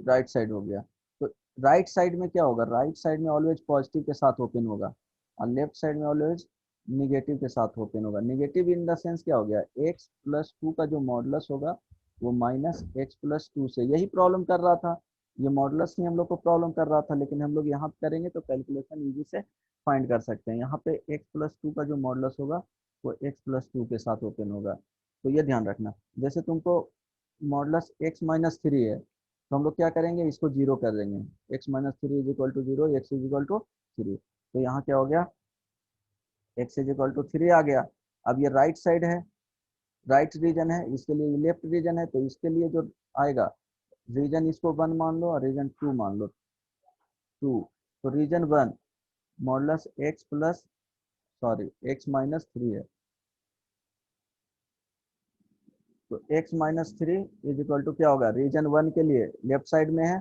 राइट साइड हो गया। तो राइट साइड में क्या होगा, राइट साइड में ऑलवेज पॉजिटिव के साथ ओपन होगा, और लेफ्ट साइड में ऑलवेज निगेटिव के साथ ओपन होगा। निगेटिव इन द सेंस क्या हो गया, x प्लस 2 का जो मॉडुलस होगा वो माइनस x प्लस 2 से, यही प्रॉब्लम कर रहा था, ये मॉडुलस ही हम लोग को प्रॉब्लम कर रहा था, लेकिन हम लोग यहाँ करेंगे तो कैलकुलेशन इजी से फाइंड कर सकते हैं। यहाँ पे x प्लस 2 का जो मॉडुलस होगा वो x प्लस 2 के साथ ओपन होगा। तो ये ध्यान रखना, जैसे तुमको मॉडुलस x माइनस 3 है, तो हम लोग क्या करेंगे, इसको 0 कर देंगे, x minus 3 is equal to 0, x is equal to 3। तो यहाँ क्या हो गया, x इज इक्वल टू 3 आ गया। अब ये राइट साइड है, राइट रीजन है, इसके लिए लेफ्ट रीजन है, तो इसके लिए जो आएगा, रीजन इसको 1 मान लो और रीजन 2 मान लो, 2। तो region 1 modulus x plus, sorry, x minus 3 है, तो x minus 3 is equal to क्या होगा, रीजन 1 के लिए लेफ्ट साइड में है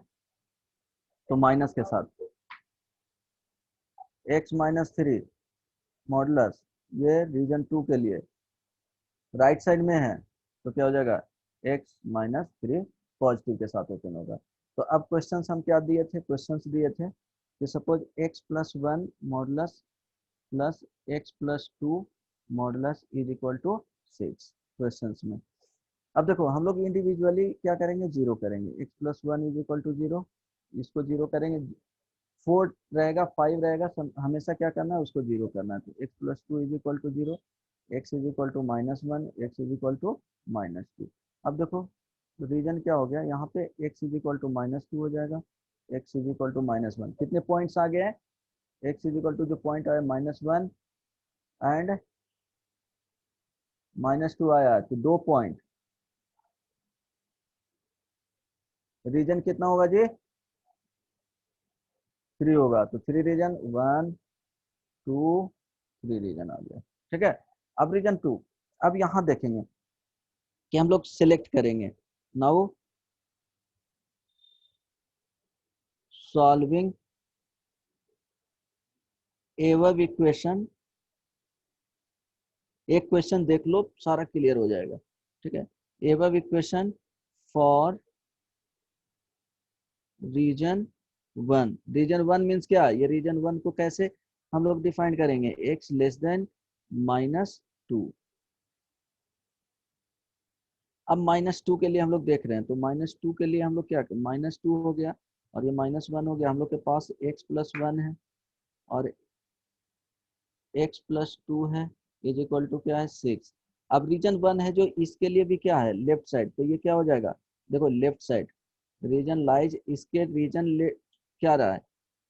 तो माइनस के साथ, x माइनस 3 मॉडुलस, ये रीजन 2 के लिए राइट साइड में है, तो क्या हो जाएगा, x माइनस 3 पॉजिटिव के साथ ओपन होगा। तो अब क्वेश्चंस हम क्या दिए थे, क्वेश्चंस दिए थे कि suppose x plus 1 modulus plus x plus 2 modulus is equal to 6 questions में। अब देखो हम लोग इंडिविजुअली क्या करेंगे, 0 करेंगे, x plus 1 is equal to 0, इसको 0 करेंगे, 4 रहेगा, 5 रहेगा, हमेशा क्या करना है, उसको 0 करना है। तो x plus 2 is equal to 0, x is equal to -1, x is equal to -2। अब देखो रीजन क्या हो गया, यहाँ पे x इज इक्वल टू -2 हो जाएगा, x इज इक्वल टू -1, कितने पॉइंट्स आ गए हैं, x इज इक्वल टू जो पॉइंट आया -1 एंड -2 आया है, तो 2 पॉइंट, रीजन कितना होगा जी, 3 होगा, तो 3 रीजन, 1 2 3 रीजन आ गया, ठीक है। अब रीजन 2, अब यहाँ देखेंगे कि हम लोग सिलेक्ट करेंगे, नाउ सॉल्विंग एवब इक्वेशन, एक क्वेश्चन देख लो सारा क्लियर हो जाएगा, ठीक है। Above equation for region one, region one means क्या, ये रीजन वन को कैसे हम लोग डिफाइन करेंगे, x लेस देन -2। अब -2 के लिए हम लोग देख रहे हैं, तो -2 के लिए हम लोग क्या, -2 हो गया और ये -1 हो गया, हम लोग के पास x+1 है और x+2 है, इज इक्वल टू क्या है 6। अब रीजन वन है जो इसके लिए भी क्या है लेफ्ट साइड, तो ये क्या हो जाएगा, देखो लेफ्ट साइड रीजन लाइज, इसके रीजन क्या रहा है,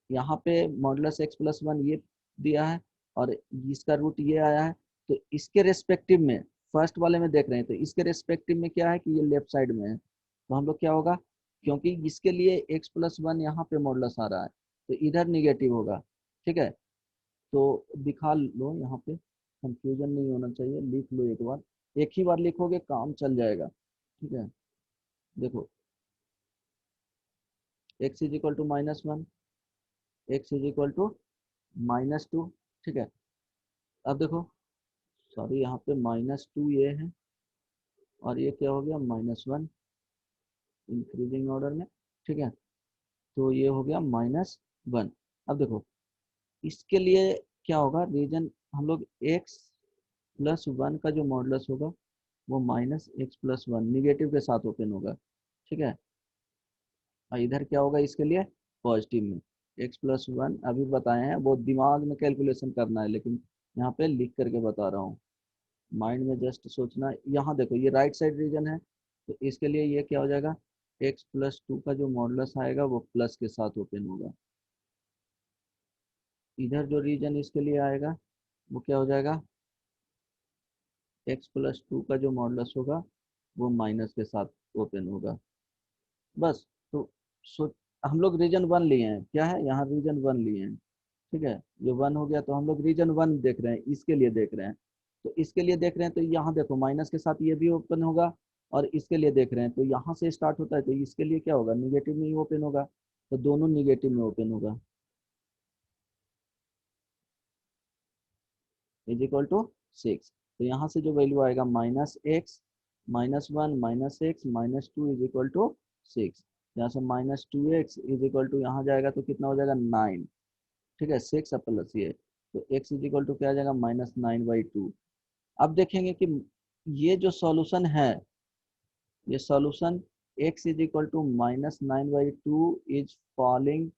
यहाँ पे मॉडुलस x+1 ये दिया है और इसका रूट ये आया है, तो इसके रेस्पेक्टिव में फर्स्ट वाले में देख रहे हैं, तो इसके रेस्पेक्टिव में क्या है कि ये लेफ्ट साइड में है, तो हम लोग क्या होगा, क्योंकि इसके लिए x+1 यहाँ पे मॉडुलस आ रहा है तो इधर निगेटिव होगा, ठीक है। तो दिखा लो यहाँ पे, कंफ्यूजन नहीं होना चाहिए, लिख लो एक बार, एक ही बार लिखोगे काम चल जाएगा, ठीक है। देखो x is equal to -1, x is equal to -2, ठीक है। अब देखो सॉरी यहाँ पे -2 ये है और ये क्या हो गया -1 इंक्रीजिंग ऑर्डर में, ठीक है। तो ये हो गया -1। अब देखो इसके लिए क्या होगा, रीजन हम लोग x+1 का जो मॉडुलस होगा वो -x+1 निगेटिव के साथ ओपन होगा, ठीक है। और इधर क्या होगा इसके लिए पॉजिटिव में, x+1 अभी बताए हैं, वो दिमाग में कैलकुलेशन करना है, लेकिन यहाँ पे लिख करके बता रहा हूँ, माइंड में जस्ट सोचना। यहाँ देखो ये राइट साइड रीजन है, तो इसके लिए ये क्या हो जाएगा, x+2 का जो मॉडुलस आएगा वो प्लस के साथ ओपन होगा, इधर जो रीजन इसके लिए आएगा वो क्या हो जाएगा, x+2 का जो मॉडुलस होगा वो माइनस के साथ ओपन होगा, बस। तो सो हम लोग रीजन वन लिए हैं, क्या है यहाँ रीजन वन लिए हैं, ठीक है। ये वन हो गया तो हम लोग रीजन वन देख रहे हैं, इसके लिए देख रहे हैं, तो इसके लिए देख रहे हैं तो यहाँ देखो माइनस के साथ ये भी ओपन होगा और इसके लिए देख रहे हैं तो यहाँ से स्टार्ट होता है, तो इसके लिए क्या होगा निगेटिव में ही ओपन होगा, तो दोनों निगेटिव में ओपन होगा, इज इक्वल टू 6। तो यहाँ से जो वैल्यू आएगा -x -1 -x -2 is equal to 6, यहाँ से -2x इज इक्वल टू यहाँ जाएगा तो कितना हो जाएगा 9, ठीक है। 6 प्लस ये, तो x इज इक्वल टू क्या आ जाएगा -9/2। अब देखेंगे कि ये जो सॉल्यूशन है, ये solution x is equal to -9/2 is falling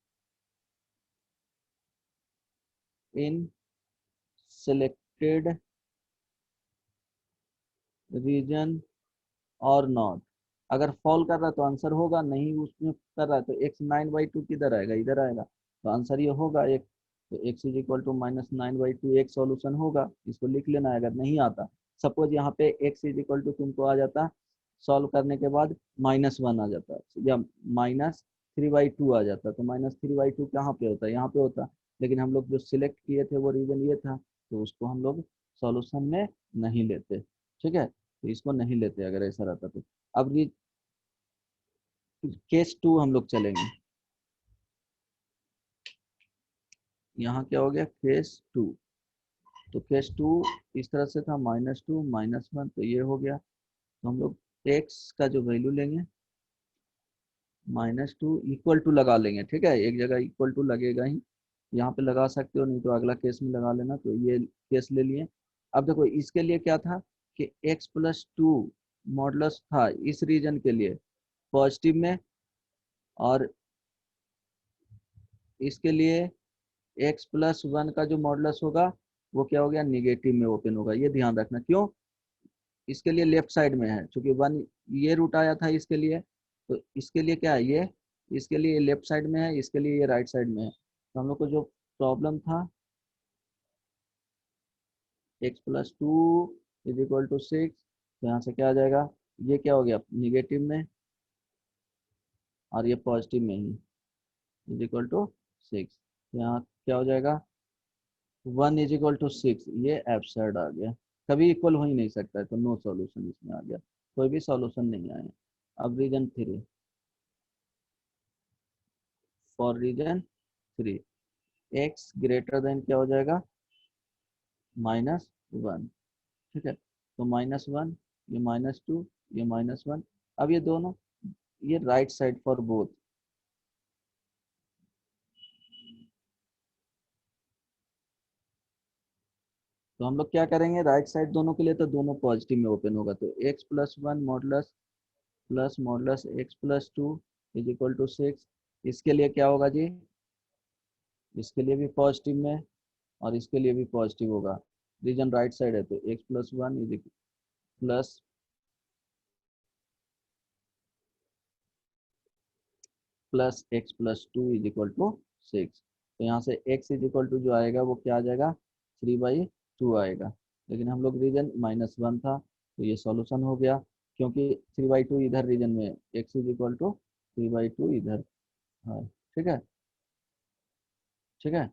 in selected region और नॉट, अगर फॉल कर रहा है तो आंसर होगा, नहीं उसमें कर रहा है तो x9/2 किधर आएगा, इधर आएगा, तो आंसर ये होगा एक, तो x इज इक्वल टू -9/2 एक सॉल्यूशन होगा, इसको लिख लेना है अगर नहीं आता। सपोज यहाँ पे x इज इक्वल टू तुमको आ जाता सॉल्व करने के बाद -1 आ जाता या -3/2 आ जाता, तो -3/2 कहाँ पे होता है, यहाँ पे होता, लेकिन हम लोग जो सिलेक्ट किए थे वो रीजन ये था, तो उसको हम लोग सॉल्यूशन में नहीं लेते, ठीक है। तो इसको नहीं लेते अगर ऐसा रहता तो। अब ये केस 2 हम लोग चलेंगे, यहाँ क्या हो गया केस 2, तो केस 2 इस तरह से था -2 -1, तो ये हो गया, तो हम लोग x का जो वैल्यू लेंगे -2 इक्वल टू लगा लेंगे, ठीक है, एक जगह इक्वल टू लगेगा ही, यहाँ पे लगा सकते हो नहीं तो अगला केस में लगा लेना, तो ये केस ले लिए। अब देखो इसके लिए क्या था कि x+2 मॉडुलस था इस रीजन के लिए पॉजिटिव में और इसके लिए x+1 का जो मॉडुलस होगा वो क्या हो गया निगेटिव में ओपन होगा, ये ध्यान रखना, क्यों, इसके लिए लेफ्ट साइड में है क्योंकि वन ये रूट आया था इसके लिए, तो इसके लिए क्या है ये, इसके लिए लेफ्ट साइड में है, इसके लिए ये राइट साइड में है, तो हम लोग को जो प्रॉब्लम था x+2 इज इक्वल टू 6, तो यहाँ से क्या आ जाएगा, ये क्या हो गया निगेटिव में और ये पॉजिटिव में ही इज इक्वल टू 6, यहाँ क्या हो जाएगा 1 इज इक्वल टू 6, ये एब्सर्ड आ गया, कभी इक्वल हो ही नहीं सकता है, तो नो सॉल्यूशन इसमें आ गया, कोई भी सॉल्यूशन नहीं आया। अब region 3, for region 3 x greater than क्या हो जाएगा, -1। ठीक है, तो -1, ये -2, ये -1। अब ये दोनों, ये राइट साइड फॉर बोथ, तो हम लोग क्या करेंगे, राइट साइड दोनों के लिए, तो दोनों पॉजिटिव में ओपन होगा, तो x+1 modulus plus modulus x+2 is equal to 6। इसके लिए क्या होगा जी, इसके लिए भी पॉजिटिव में और इसके लिए भी पॉजिटिव होगा, रीजन राइट साइड है, तो x+1 is plus plus x+2 is equal to 6। तो यहाँ से x इज इक्वल टू जो आएगा वो क्या आ जाएगा, 3/2 आएगा, लेकिन हम लोग रीजन -1 था, तो ये सॉल्यूशन हो गया, क्योंकि 3/2 इधर रीजन में, x इज इक्वल टू 3/2 इधर। हाँ, ठीक है, ठीक है,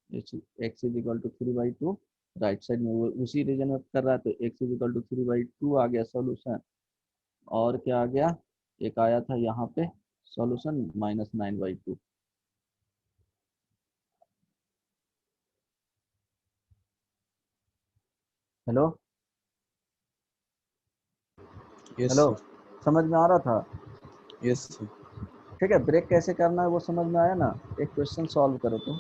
x is equal to 3/2 right side में, वो उसी रीजन में कर रहा है, तो x इज इक्वल टू 3/2 आ गया सॉल्यूशन। और क्या आ गया, एक आया था यहाँ पे solution -9/2। Hello, yes hello, sir. समझ में आ रहा था? Yes sir. ठीक है, ब्रेक कैसे करना है वो समझ में आया ना, एक क्वेश्चन सॉल्व करो तो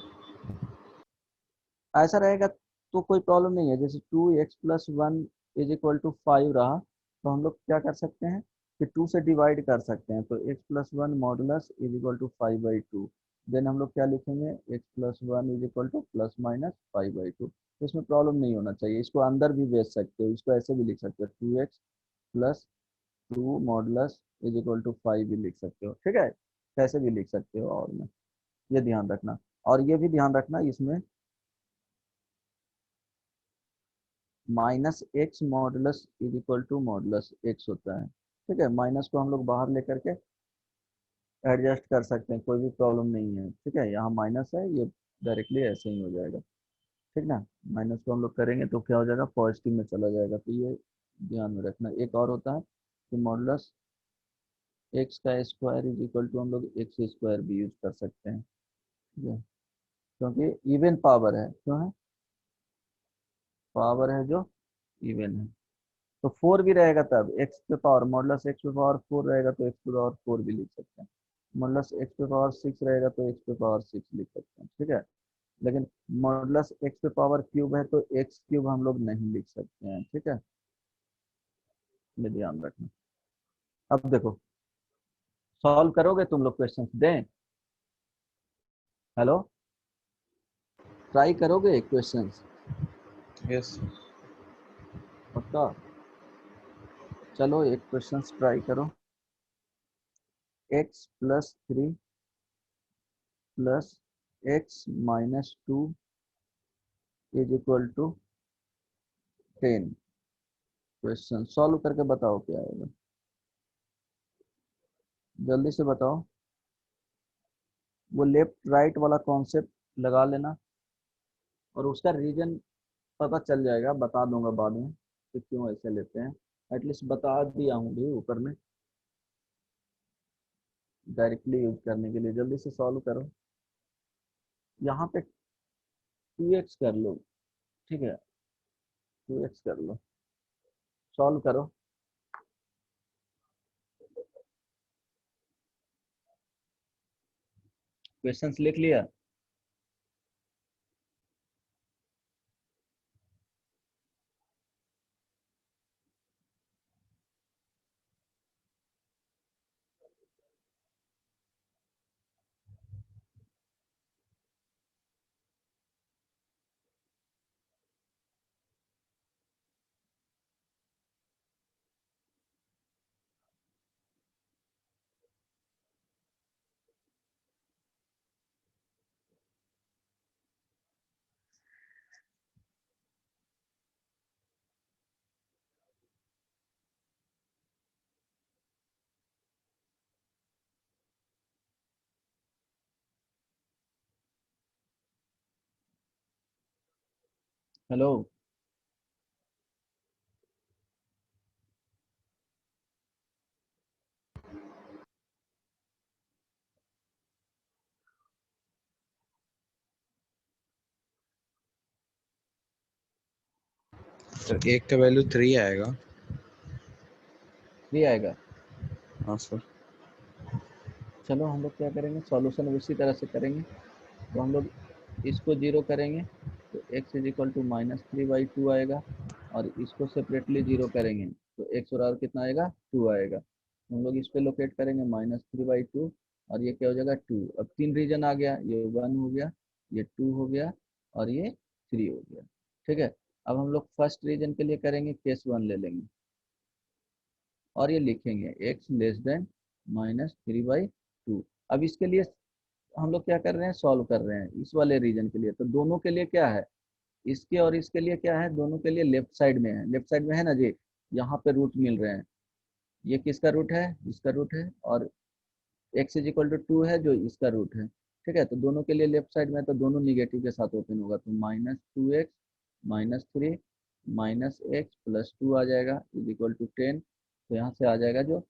ऐसा रहेगा, तो कोई प्रॉब्लम नहीं है। जैसे 2x+1 इज इक्वल टू 5 रहा, तो हम लोग क्या कर सकते हैं कि 2 से डिवाइड कर सकते हैं, तो x+1 modulus is equal to 5/2। Then हम लोग क्या लिखेंगे, x+1 is equal to plus minus 5/2। तो इसमें प्रॉब्लम नहीं होना चाहिए, इसको अंदर भी भेज सकते हो, इसको ऐसे भी लिख सकते हो, 2x+2 modulus is equal to 5 भी लिख सकते हो, ठीक है, कैसे भी लिख सकते हो। और में ये ध्यान रखना, और ये भी ध्यान रखना, इसमें -x modulus is equal to modulus x होता है। ठीक है, माइनस को हम लोग बाहर लेकर के एडजस्ट कर सकते हैं, कोई भी प्रॉब्लम नहीं है। ठीक है, यहाँ माइनस है, ये डायरेक्टली ऐसे ही हो जाएगा। ठीक ना, माइनस को हम लोग करेंगे तो क्या हो जाएगा, पॉजिटिव में चला जाएगा, तो ये ध्यान में रखना। एक और होता है कि मॉडुलस एक्स का स्क्वायर इज इक्वल टू हम लोग एक्स स्क्वायर भी यूज कर सकते हैं। ठीक है, क्योंकि इवन पावर है, क्यों है, पावर है जो इवन है, तो 4 भी रहेगा, तब एक्स पे पावर मॉडुलस एक्स पे पावर 4 रहेगा, तो एक्स पे पावर 4 भी लिख सकते हैं। मॉडुलस एक्स पे पावर 6 रहेगा, तो एक्स पे पावर 6 लिख सकते हैं। ठीक है, लेकिन मॉडुलस एक्स पे पावर क्यूब है, तो एक्स क्यूब हम लोग नहीं लिख सकते हैं। ठीक है, ये ध्यान रखना। अब देखो, सॉल्व करोगे तुम लोग, क्वेश्चन दें, हेलो, ट्राई करोगे क्वेश्चन? Yes sir. पक्का? चलो एक क्वेश्चन ट्राई करो। x+3 plus x-2 is equal to 10। Question solve करके बताओ क्या आएगा, जल्दी से बताओ। वो लेफ्ट राइट वाला कॉन्सेप्ट लगा लेना, और उसका रीजन पता चल जाएगा, बता दूंगा बाद में कि क्यों ऐसे लेते हैं, एटलीस्ट बता दिया हूँ भी ऊपर में, डायरेक्टली यूज करने के लिए। जल्दी से सॉल्व करो, यहाँ पे 2x कर लो। ठीक है, 2x कर लो, सॉल्व करो। क्वेश्चंस लिख लिया? हेलो, सर एक का वैल्यू 3 आएगा। 3 आएगा। हाँ सर। चलो हम लोग क्या करेंगे, सॉल्यूशन उसी तरह से करेंगे। तो हम लोग इसको 0 करेंगे तो x इज इक्वल टू -3/2 आएगा, और इसको सेपरेटली 0 करेंगे तो x और कितना आएगा, 2 आएगा। हम लोग इस पे लोकेट करेंगे -3/2, और ये क्या हो जाएगा 2। अब 3 रीजन आ गया, ये 1 हो गया, ये 2 हो गया, और ये 3 हो गया। ठीक है, अब हम लोग फर्स्ट रीजन के लिए करेंगे, केस 1 ले लेंगे और ये लिखेंगे x लेस देन -3/2। अब इसके लिए हम लोग क्या कर रहे हैं, सॉल्व कर रहे हैं इस वाले रीजन के लिए। तो दोनों के लिए क्या है, इसके और इसके लिए क्या है, दोनों के लिए लेफ्ट साइड में है, लेफ्ट साइड में है ना जी, यहाँ पे रूट मिल रहे हैं। ये किसका रूट है, इसका रूट है, और x इज इक्वल टू 2 है जो इसका रूट है। ठीक है, तो दोनों के लिए लेफ्ट साइड में, तो दोनों निगेटिव के साथ ओपन होगा, तो -2x -3 -x प्लस 2 आ जाएगा इज इक्वल टू 10। तो यहाँ से आ जाएगा जो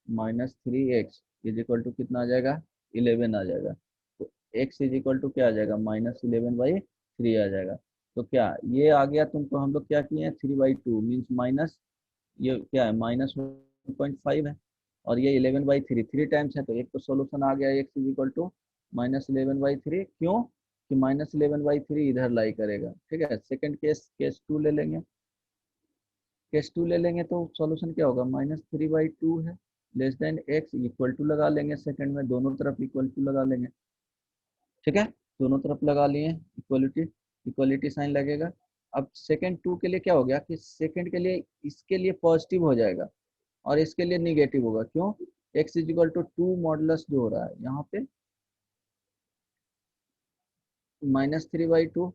-3x इज इक्वल टू कितना आ जाएगा, 11 आ जाएगा। तो x इज इक्वल टू क्या आ जाएगा, -11/3 आ जाएगा। तो क्या ये आ गया तुमको, हम लोग क्या किए हैं, 3/2 मीन्स माइनस, ये क्या है -1.5 है, और ये 11/3 3 टाइम्स है, तो एक तो सोल्यूशन आ गया x इज इक्वल टू -11/3। क्यों कि -11/3 इधर लाई करेगा। ठीक है, सेकंड केस 2 ले लेंगे, केस 2 ले लेंगे तो सॉल्यूशन क्या होगा, -3/2 है less than x equal to लगा लेंगे, सेकंड में दोनों तरफ इक्वल टू लगा लेंगे। ठीक है, दोनों तरफ लगा लिए, इक्वलिटी इक्वलिटी साइन लगेगा। अब सेकंड 2 के लिए क्या हो गया कि सेकंड के लिए इसके लिए पॉजिटिव हो जाएगा और इसके लिए निगेटिव होगा। क्यों, x is equal to 2 modulus जो हो रहा है यहाँ पे -3/2।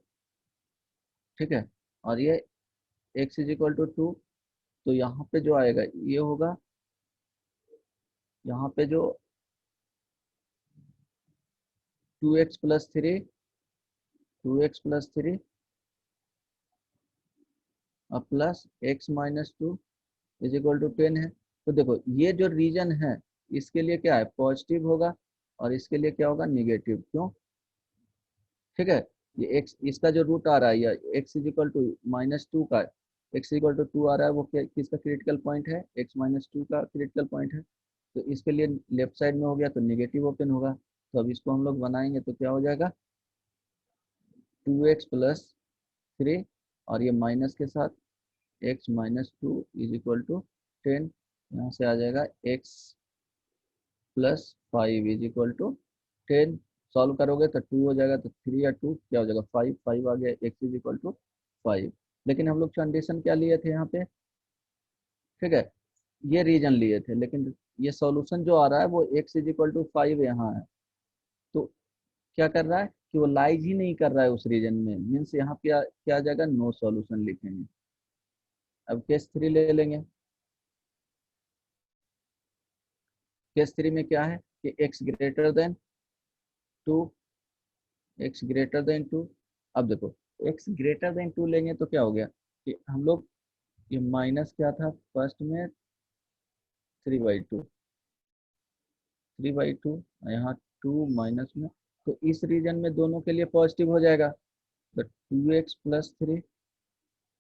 ठीक है, और ये x इज इक्वल टू 2, तो यहाँ पे जो आएगा ये होगा, यहाँ पे जो 2x प्लस 3 और plus x -2 is equal to 10 है। तो देखो ये जो रीजन है इसके लिए क्या है, पॉजिटिव होगा, और इसके लिए क्या होगा, निगेटिव। क्यों, ठीक है, ये x इसका जो रूट आ रहा है, या x इज इक्वल टू -2 का x इक्वल टू 2 आ रहा है, वो किसका क्रिटिकल पॉइंट है, x -2 का क्रिटिकल पॉइंट है। तो इसके लिए लेफ्ट साइड में हो गया तो निगेटिव ओपन होगा। तो अब इसको हम लोग बनाएंगे तो क्या हो जाएगा, 2x प्लस 3, और ये माइनस के साथ x -2 इज इक्वल टू 10। यहाँ से आ जाएगा x plus 5 is equal to 10। Solve करोगे तो 2 हो जाएगा, तो 3 या 2 क्या हो जाएगा, 5 5 आ गया, x इज इक्वल टू 5। लेकिन हम लोग कंडीशन क्या लिए थे यहाँ पे, ठीक है, ये रीजन लिए थे, लेकिन ये सॉल्यूशन जो आ रहा है वो x इज इक्वल टू 5 यहाँ है। तो क्या कर रहा है कि वो लाइज ही नहीं कर रहा है उस रीजन में, मीन्स यहाँ पे क्या आ जाएगा, नो सॉल्यूशन लिखेंगे। अब केस 3 ले लेंगे, केस 3 में क्या है कि x greater than 2, x greater than 2। अब देखो x ग्रेटर देन 2 लेंगे तो क्या हो गया कि हम लोग, ये माइनस क्या था फर्स्ट में, 3/2 यहाँ 2 माइनस में, तो इस रीजन में दोनों के लिए पॉजिटिव हो जाएगा। तो 2x प्लस 3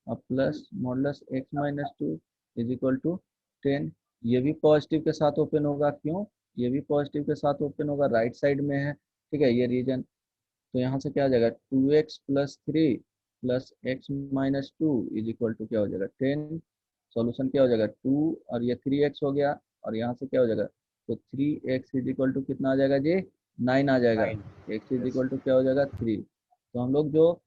और plus modulus x -2 is equal to 10। ये भी पॉजिटिव के साथ ओपन होगा। क्यों, ये भी पॉजिटिव के साथ ओपन होगा, राइट साइड में है। ठीक है, ये रीजन, तो यहाँ से क्या आ जाएगा, 2x plus 3 plus x -2 is equal to क्या हो जाएगा, 10। सॉल्यूशन क्या हो जाएगा, 2 और ये 3x हो गया, और यहाँ से क्या हो जाएगा, तो 3x इज इक्वल टू कितना आ जाएगा जी, 9 आ जाएगा। 9। x is yes. Equal to क्या हो जाएगा, 3। तो हम लोग जो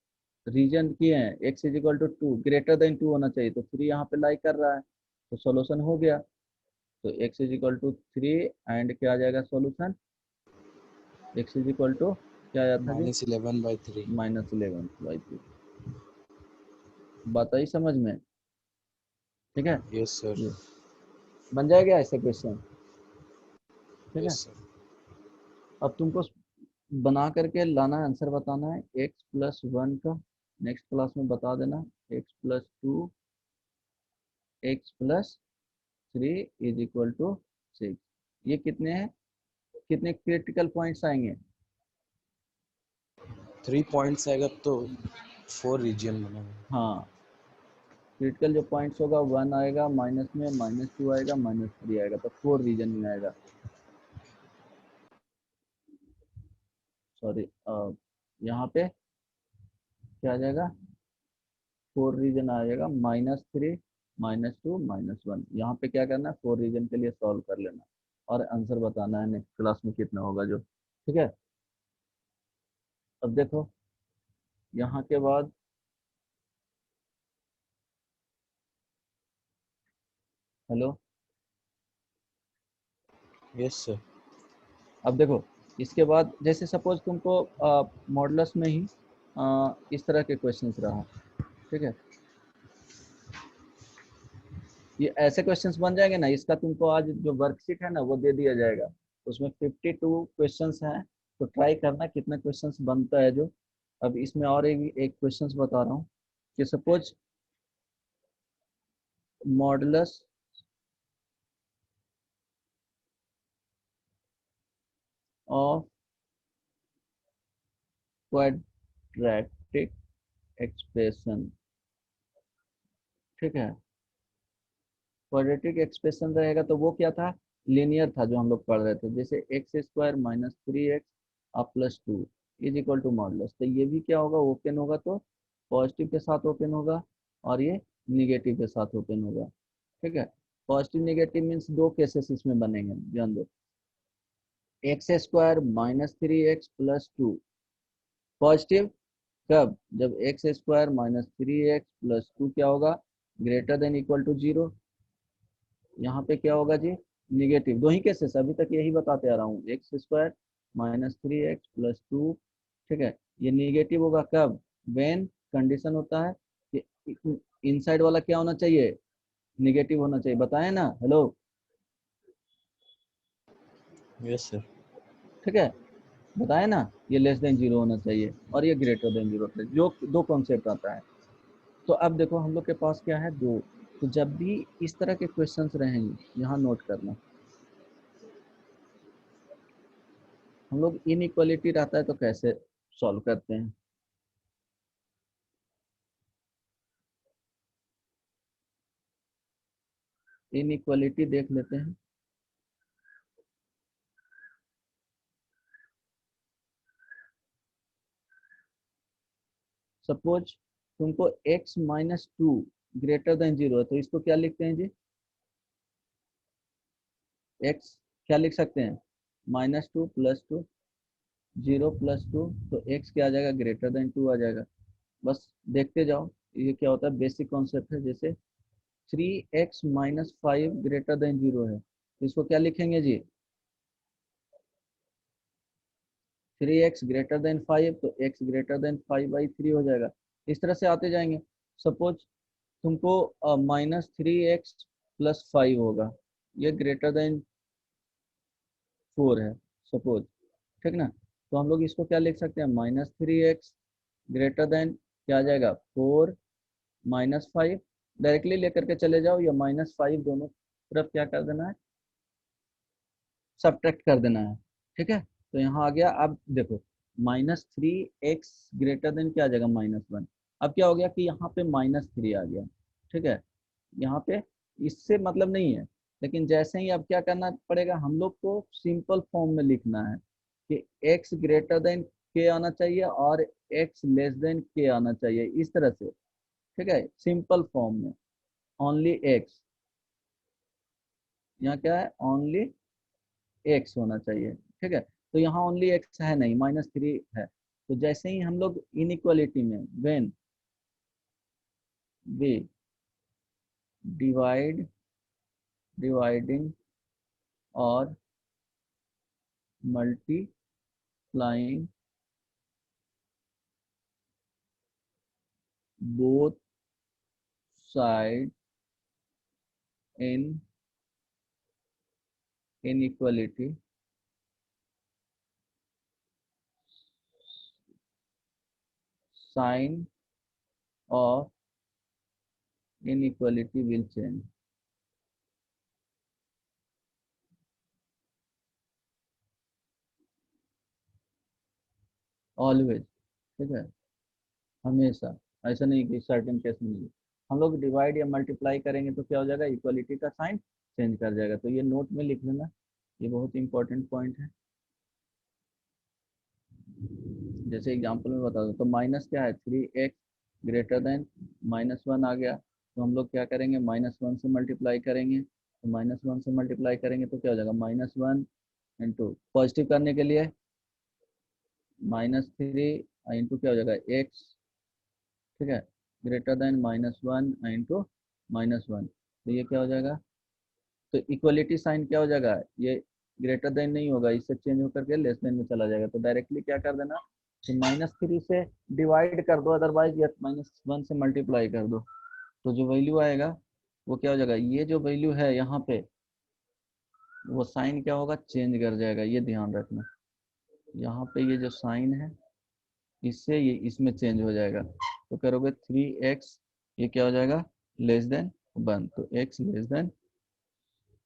रीजन किए हैं x is equal to 2 greater than 2 होना चाहिए, तो 3 यहाँ पे लाई कर रहा है, तो सॉल्यूशन हो गया। तो x is equal to 3 and क्या आ जाएगा solution, x is equal to क्या आया था जी, -11/3। -11/3। बात आई समझ में, ठीक है। Yes sir. ये बन जाएगा ऐसे क्वेश्चन, ठीक है। Yes sir. अब तुमको बना करके लाना है, आंसर बताना है x+1 का, नेक्स्ट क्लास में बता देना, x+2 x+3 is equal to 6। ये कितने हैं, कितने क्रिटिकल पॉइंट्स आएंगे, 3 पॉइंट्स आएगा तो 4 रीजन बनेगा। हाँ क्रिटिकल जो पॉइंट्स होगा 1 आएगा माइनस में, -2 आएगा, -3 आएगा, तो 4 रीजन में आएगा। सॉरी, यहाँ पे क्या आ जाएगा, 4 रीजन आ जाएगा, -3, -2, -1। यहाँ पे क्या करना है, 4 रीजन के लिए सॉल्व कर लेना और आंसर बताना है नेक्स्ट क्लास में कितना होगा जो, ठीक है। अब देखो यहाँ के बाद हेलो, यस सर। अब देखो इसके बाद जैसे सपोज तुमको मॉडुलस में ही इस तरह के क्वेश्चंस रहा, ठीक है, ये ऐसे क्वेश्चंस बन जाएंगे ना, इसका तुमको आज जो वर्कशीट है ना वो दे दिया जाएगा, उसमें 52 क्वेश्चंस हैं, तो ट्राई करना कितना क्वेश्चंस बनता है जो। अब इसमें और एक क्वेश्चंस बता रहा हूँ कि suppose modulus of quadratic expression, ठीक है, क्वाड्रेटिक एक्सप्रेशन रहेगा तो वो क्या था, लीनियर था जो हम लोग पढ़ रहे थे, जैसे x² - 3x +2 is equal to modulus, तो ये भी क्या होगा, ओपन होगा तो पॉजिटिव के साथ ओपन होगा और ये निगेटिव के साथ ओपन होगा, ठीक है। पॉजिटिव निगेटिव मीन्स दो केसेस इसमें बनेंगे, ध्यान दो, x² - 3x +2 पॉजिटिव कब, जब x² - 3x +2 क्या होगा, ग्रेटर देन इक्वल टू 0। यहाँ पे क्या होगा जी, निगेटिव, दो ही केसेस अभी तक यही बताते आ रहा हूँ, x² - 3x +2, ठीक है, ये निगेटिव होगा कब, व्हेन कंडीशन होता है कि इनसाइड वाला क्या होना चाहिए, निगेटिव होना चाहिए, बताएं ना, हेलो, यस सर। ठीक है, बताएं ना, ये लेस देन 0 होना चाहिए और ये ग्रेटर देन 0 होता है, जो दो कॉन्सेप्ट आता है। तो अब देखो हम लोग के पास क्या है, दो, तो जब भी इस तरह के क्वेश्चंस रहेंगे यहाँ नोट करना, हम लोग इनइक्वालिटी रहता है तो कैसे सॉल्व करते हैं, इनइक्वालिटी देख लेते हैं। सपोज तुमको x - 2 ग्रेटर देन 0 है, तो इसको क्या लिखते हैं जी, x क्या लिख सकते हैं, -2 +2, 0 +2, तो x क्या आ जाएगा, ग्रेटर देन 2 आ जाएगा, बस देखते जाओ, ये क्या होता है, बेसिक कॉन्सेप्ट है। जैसे 3x - 5 ग्रेटर देन 0 है, तो इसको क्या लिखेंगे जी, 3x ग्रेटर देन 5, तो x ग्रेटर देन 5/3 हो जाएगा, इस तरह से आते जाएंगे। सपोज तुमको -3x + 5 होगा, ये ग्रेटर देन 4 है सपोज, ठीक ना, तो हम लोग इसको क्या लिख सकते हैं, -3x ग्रेटर देन क्या आ जाएगा, 4 -5, डायरेक्टली लेकर के चले जाओ, या -5 दोनों तरफ क्या कर देना है, सब्ट्रैक्ट कर देना है, ठीक है। तो यहाँ आ गया, अब देखो -3x ग्रेटर देन क्या आ जाएगा, -1, अब क्या हो गया कि यहाँ पे -3 आ गया, ठीक है, यहाँ पे इससे मतलब नहीं है, लेकिन जैसे ही अब क्या करना पड़ेगा, हम लोग को सिंपल फॉर्म में लिखना है कि x ग्रेटर देन के आना चाहिए और x लेस देन के आना चाहिए, इस तरह से, ठीक है, सिंपल फॉर्म में, ओनली x, यहाँ क्या है, ओनली x होना चाहिए, ठीक है, तो यहाँ ओनली x है नहीं, -3 है, तो जैसे ही हम लोग इनइक्वालिटी में व्हेन वी डिवाइडिंग और multiplying both side in inequality, sign of inequality will change, always, ठीक है, हमेशा, ऐसा नहीं कि सर्टेन केस में नहीं, हम लोग डिवाइड या मल्टीप्लाई करेंगे तो क्या हो जाएगा, इक्वलिटी का साइन चेंज कर जाएगा। तो ये नोट में लिख लेना, ये बहुत इंपॉर्टेंट पॉइंट है। जैसे एग्जांपल में बता दो, तो माइनस क्या है, 3x ग्रेटर देन -1 आ गया, तो हम लोग क्या करेंगे, -1 से मल्टीप्लाई करेंगे। तो -1 से मल्टीप्लाई करेंगे तो क्या हो जाएगा, -1 इंटू पॉजिटिव करने के लिए -3 इंटू क्या हो जाएगा x, ठीक है, ग्रेटर देन -1 इंटू -1, तो ये क्या हो जाएगा, तो इक्वलिटी साइन क्या हो जाएगा, ये ग्रेटर देन नहीं होगा, इससे चेंज होकर के लेस देन में चला जाएगा। तो डायरेक्टली क्या कर देना, तो -3 से डिवाइड कर दो, अदरवाइज या -1 से मल्टीप्लाई कर दो, तो जो वैल्यू आएगा वो क्या हो जाएगा, ये जो वैल्यू है यहाँ पे वो साइन क्या होगा, चेंज कर जाएगा, ये ध्यान रखना। यहाँ पे ये जो साइन है इससे ये इसमें चेंज हो जाएगा। तो करोगे 3x, ये क्या हो जाएगा, लेस देन 1, तो x लेस देन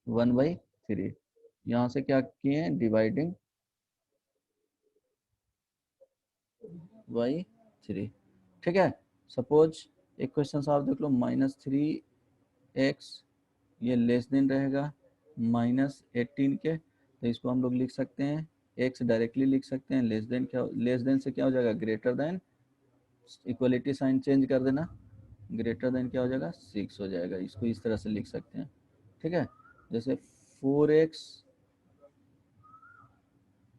1/3। यहाँ से क्या किए हैं, डिवाइडिंग बाई 3, ठीक है। सपोज एक क्वेश्चन आप देख लो, -3x ये लेस देन रहेगा -18 के, तो इसको हम लोग लिख सकते हैं, x डायरेक्टली लिख सकते हैं, लेस देन क्या, लेस देन से क्या हो जाएगा, greater than, equality sign change कर देना, ग्रेटर देन क्या हो जाएगा, 6 हो जाएगा, इसको इस तरह से लिख सकते हैं, ठीक है। जैसे 4x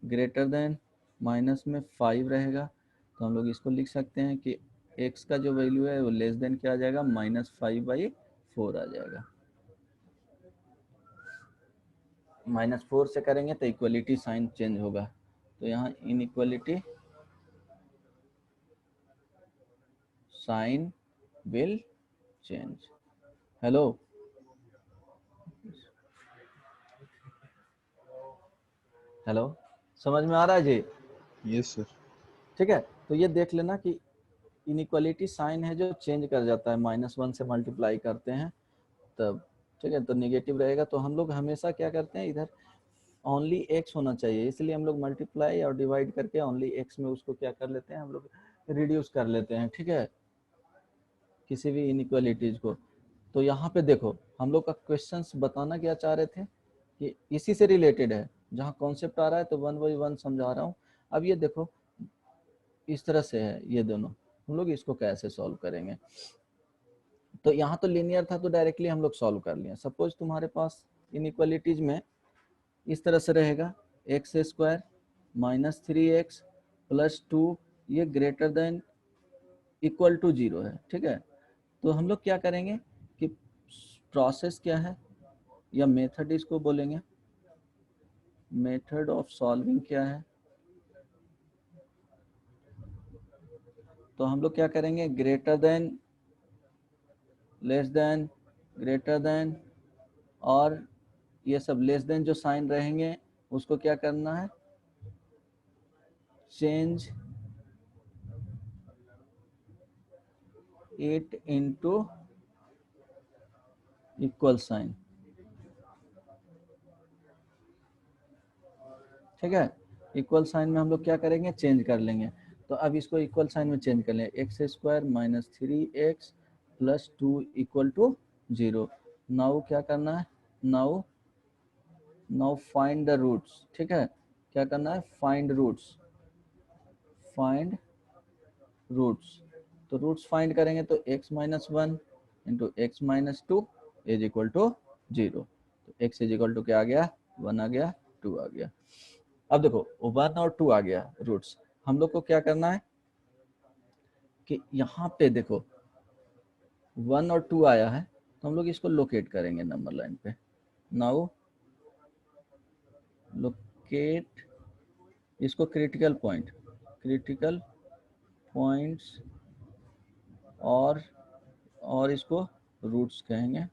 ग्रेटर देन माइनस में 5 रहेगा, तो हम लोग इसको लिख सकते हैं कि x का जो वैल्यू है वो लेस देन क्या आ जाएगा, -5/4 आ जाएगा। -4 से करेंगे तो इक्वलिटी साइन चेंज होगा, तो यहाँ inequality sign will change. Hello, hello, समझ में आ रहा है जी? Yes, sir. ठीक है, तो ये देख लेना कि इनइक्वलिटी साइन है जो चेंज कर जाता है, -1 से मल्टीप्लाई करते हैं तब, ठीक है, तो नेगेटिव रहेगा। तो हम लोग हमेशा क्या करते हैं, इधर ओनली एक्स होना चाहिए, इसलिए हम लोग मल्टीप्लाई और डिवाइड करके ओनली एक्स में उसको क्या कर लेते हैं, हम लोग रिड्यूस कर लेते हैं, ठीक है, किसी भी इनइक्वालिटीज को। तो यहाँ पे देखो हम लोग का क्वेश्चंस बताना क्या चाह रहे थे कि इसी से रिलेटेड है, जहाँ कॉन्सेप्ट आ रहा है तो 1/1 समझा रहा हूँ। अब ये देखो इस तरह से है, ये दोनों हम लोग इसको कैसे सॉल्व करेंगे। तो यहाँ तो लीनियर था तो डायरेक्टली हम लोग सॉल्व कर लिए। सपोज तुम्हारे पास इनइक्वालिटीज में इस तरह से रहेगा, x² -3x + 2 ये ग्रेटर देन इक्वल टू 0 है, ठीक है। तो हम लोग क्या करेंगे कि प्रोसेस क्या है या मेथड इसको बोलेंगे, मेथड ऑफ सॉल्विंग क्या है, तो हम लोग क्या करेंगे, greater than, less than, greater than, और ये सब लेस देन जो साइन रहेंगे उसको क्या करना है, change it into equal sign, ठीक है। इक्वल साइन में हम लोग क्या करेंगे, चेंज कर लेंगे। तो अब इसको इक्वल साइन में चेंज कर लेंगे, x² -3x + 2 = 0। नाउ क्या करना है, नाउ फाइंड द रूट्स, ठीक है, क्या करना है, फाइंड रूट्स, फाइंड रूट्स। तो रूट्स फाइंड करेंगे तो x - 1 इंटू x - 2 = 0। तो x = क्या आ गया, 1 आ गया, 2 आ गया। अब देखो 1 और 2 आ गया रूट्स, हम लोग को क्या करना है कि यहाँ पे देखो 1 और 2 आया है, तो हम लोग इसको लोकेट करेंगे नंबर लाइन पे। नाउ लोकेट इसको क्रिटिकल पॉइंट, क्रिटिकल पॉइंट्स, और इसको रूट्स कहेंगे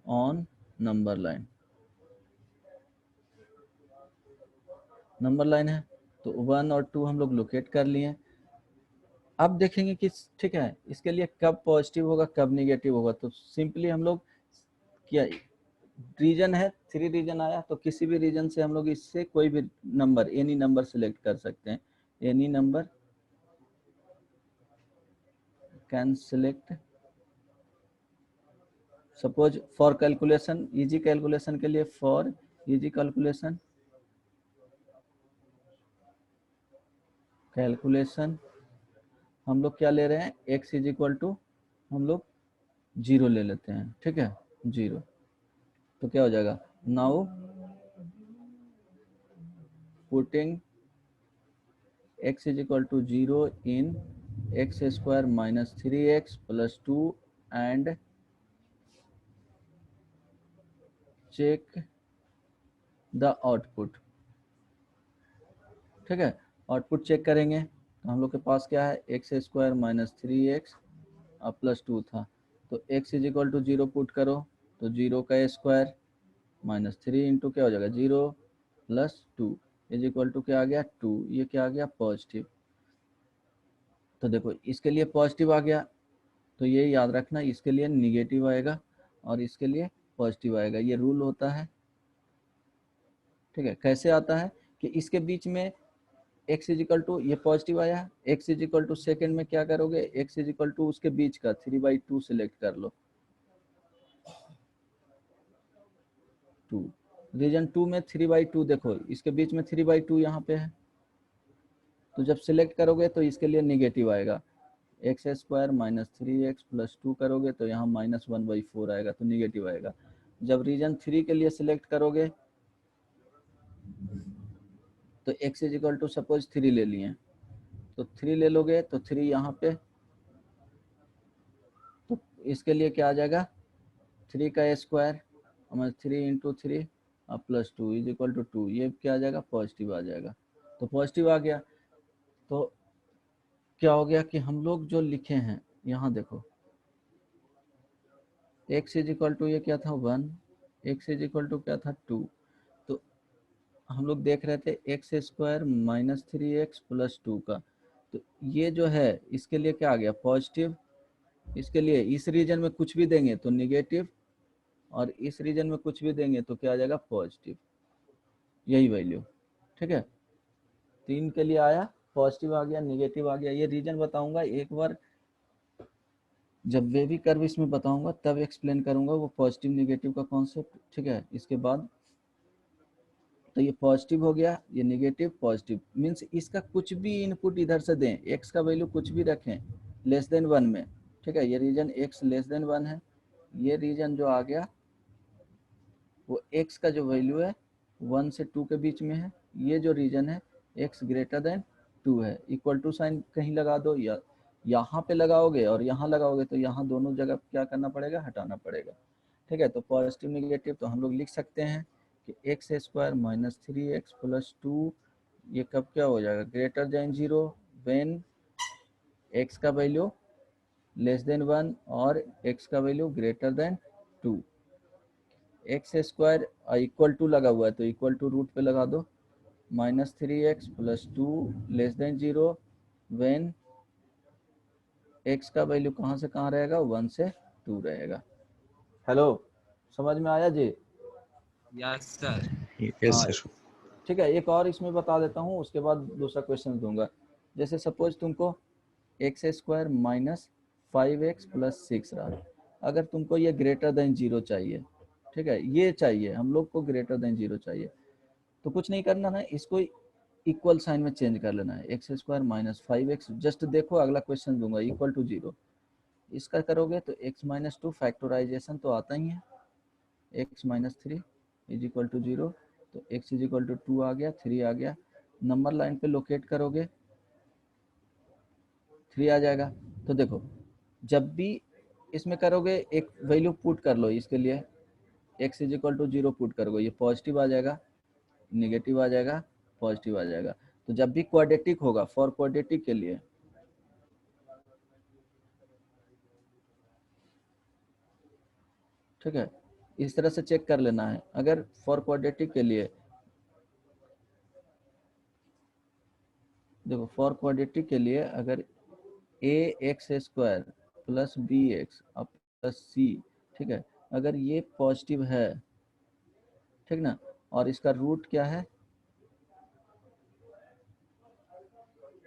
on number line, number line है। तो 1 और 2 हम लोग लोकेट कर लिए। अब देखेंगे कि ठीक है इसके लिए कब पॉजिटिव होगा कब नेगेटिव होगा, तो सिंपली हम लोग क्या, रीजन है 3 रीजन आया, तो किसी भी रीजन से हम लोग इससे कोई भी नंबर, एनी नंबर सिलेक्ट कर सकते हैं, any number can select, suppose for calculation, easy calculation के लिए, फॉर इजी कैलकुलेशन, कैलकुलेशन हम लोग क्या ले रहे हैं, x इज इक्वल टू हम लोग 0 ले लेते हैं, ठीक है 0, तो क्या हो जाएगा, now putting x is equal to 0 in x square minus 3x plus 2 and check the output, ठीक है आउटपुट चेक करेंगे तो हम लोग के पास क्या है, x square minus 3x plus 2 था, तो x is equal to 0 put करो तो 0 का स्क्वायर माइनस 3 इंटू क्या हो जाएगा 0 प्लस 2 इज इक्वल टू क्या आ गया 2, ये क्या आ गया पॉजिटिव, तो देखो इसके लिए पॉजिटिव आ गया, तो ये याद रखना इसके लिए निगेटिव आएगा और इसके लिए पॉजिटिव आएगा, ये रूल होता है, ठीक है। कैसे आता है कि इसके बीच में x इज इक्वल टू, ये पॉजिटिव आया, x is equal to second में क्या करोगे, x इज इक्वल टू उसके बीच का 3/2 सिलेक्ट कर लो, 2 रीजन 2 में 3/2, देखो इसके बीच में 3/2 यहाँ पे है, तो जब सिलेक्ट करोगे तो इसके लिए निगेटिव आएगा, x square minus 3x plus 2 करोगे तो यहाँ -1/4 आएगा, तो निगेटिव आएगा। जब रीजन 3 के लिए सिलेक्ट करोगे तो x is equal to suppose 3 ले लिए, तो 3 ले लोगे तो 3 यहाँ पे, तो इसके लिए क्या आ जाएगा 3 का square 3 into 3 plus 2 is equal to 2, ये क्या आ जाएगा पॉजिटिव आ जाएगा, तो पॉजिटिव आ गया, तो क्या हो गया कि हम लोग जो लिखे हैं यहाँ देखो x इज इक्वल टू ये क्या था 1, x इज इक्वल टू क्या था 2, तो हम लोग देख रहे थे x square minus 3x plus 2 का, तो ये जो है इसके लिए क्या आ गया पॉजिटिव, इसके लिए इस रीजन में कुछ भी देंगे तो निगेटिव और इस रीजन में कुछ भी देंगे तो क्या आ जाएगा पॉजिटिव, यही वैल्यू, ठीक है 3 के लिए आया पॉजिटिव आ गया निगेटिव आ गया, ये रीजन बताऊंगा एक बार जब वेवी कर्व इसमें बताऊंगा तब एक्सप्लेन करूंगा वो पॉजिटिव निगेटिव का कॉन्सेप्ट, ठीक है। इसके बाद तो ये पॉजिटिव हो गया, ये निगेटिव पॉजिटिव मीन्स इसका कुछ भी इनपुट इधर से दें, एक्स का वैल्यू कुछ भी रखें लेस देन 1 में, ठीक है ये रीजन एक्स लेस देन 1 है, ये रीजन जो आ गया वो एक्स का जो वैल्यू है 1 से 2 के बीच में है, ये जो रीजन है एक्स ग्रेटर देन 2 है, इक्वल टू साइन कहीं लगा दो या यहाँ पे लगाओगे और यहाँ लगाओगे तो यहाँ दोनों जगह क्या करना पड़ेगा हटाना पड़ेगा, ठीक है। तो पॉजिटिव निगेटिव तो हम लोग लिख सकते हैं कि x square minus 3x plus 2 ये कब क्या हो जाएगा ग्रेटर देन 0 व्हेन एक्स का वैल्यू लेस देन 1 और एक्स का value greater than 2, x square equal to लगा हुआ है तो इक्वल टू रूट पे लगा दो, -3x plus 2 less than 0 when x का वैल्यू कहाँ से कहाँ रहेगा 1 से 2 रहेगा। हेलो समझ में आया जी? Yes sir. Yes, हाँ sir. ठीक है, एक और इसमें बता देता हूँ उसके बाद दूसरा क्वेश्चन दूंगा। जैसे सपोज तुमको x square minus 5x plus 6 रहा, अगर तुमको ये ग्रेटर देन 0 चाहिए, ठीक है ये चाहिए हम लोग को ग्रेटर देन 0 चाहिए, तो कुछ नहीं करना है, इसको इक्वल साइन में चेंज कर लेना है, x square minus 5x, just देखो अगला क्वेश्चन दूंगा इक्वल टू 0, इसका करोगे तो x माइनस 2 फैक्टोराइजेशन तो आता ही है, x minus 3 is equal to 0, तो x इज इक्वल टू 2 आ गया 3 आ गया, नंबर लाइन पे लोकेट करोगे 3 आ जाएगा। तो देखो जब भी इसमें करोगे एक वैल्यू पुट कर लो, इसके लिए x is equal to 0 put करोगे, ये पॉजिटिव आ जाएगा निगेटिव आ जाएगा पॉजिटिव आ जाएगा, तो जब भी क्वाड्रेटिक होगा फॉर क्वाड्रेटिक के लिए ठीक है इस तरह से चेक कर लेना है, अगर फॉर क्वाड्रेटिक के लिए देखो फॉर क्वाड्रेटिक के लिए अगर A x square plus B x plus C, ठीक है अगर ये पॉजिटिव है ठीक ना, और इसका रूट क्या है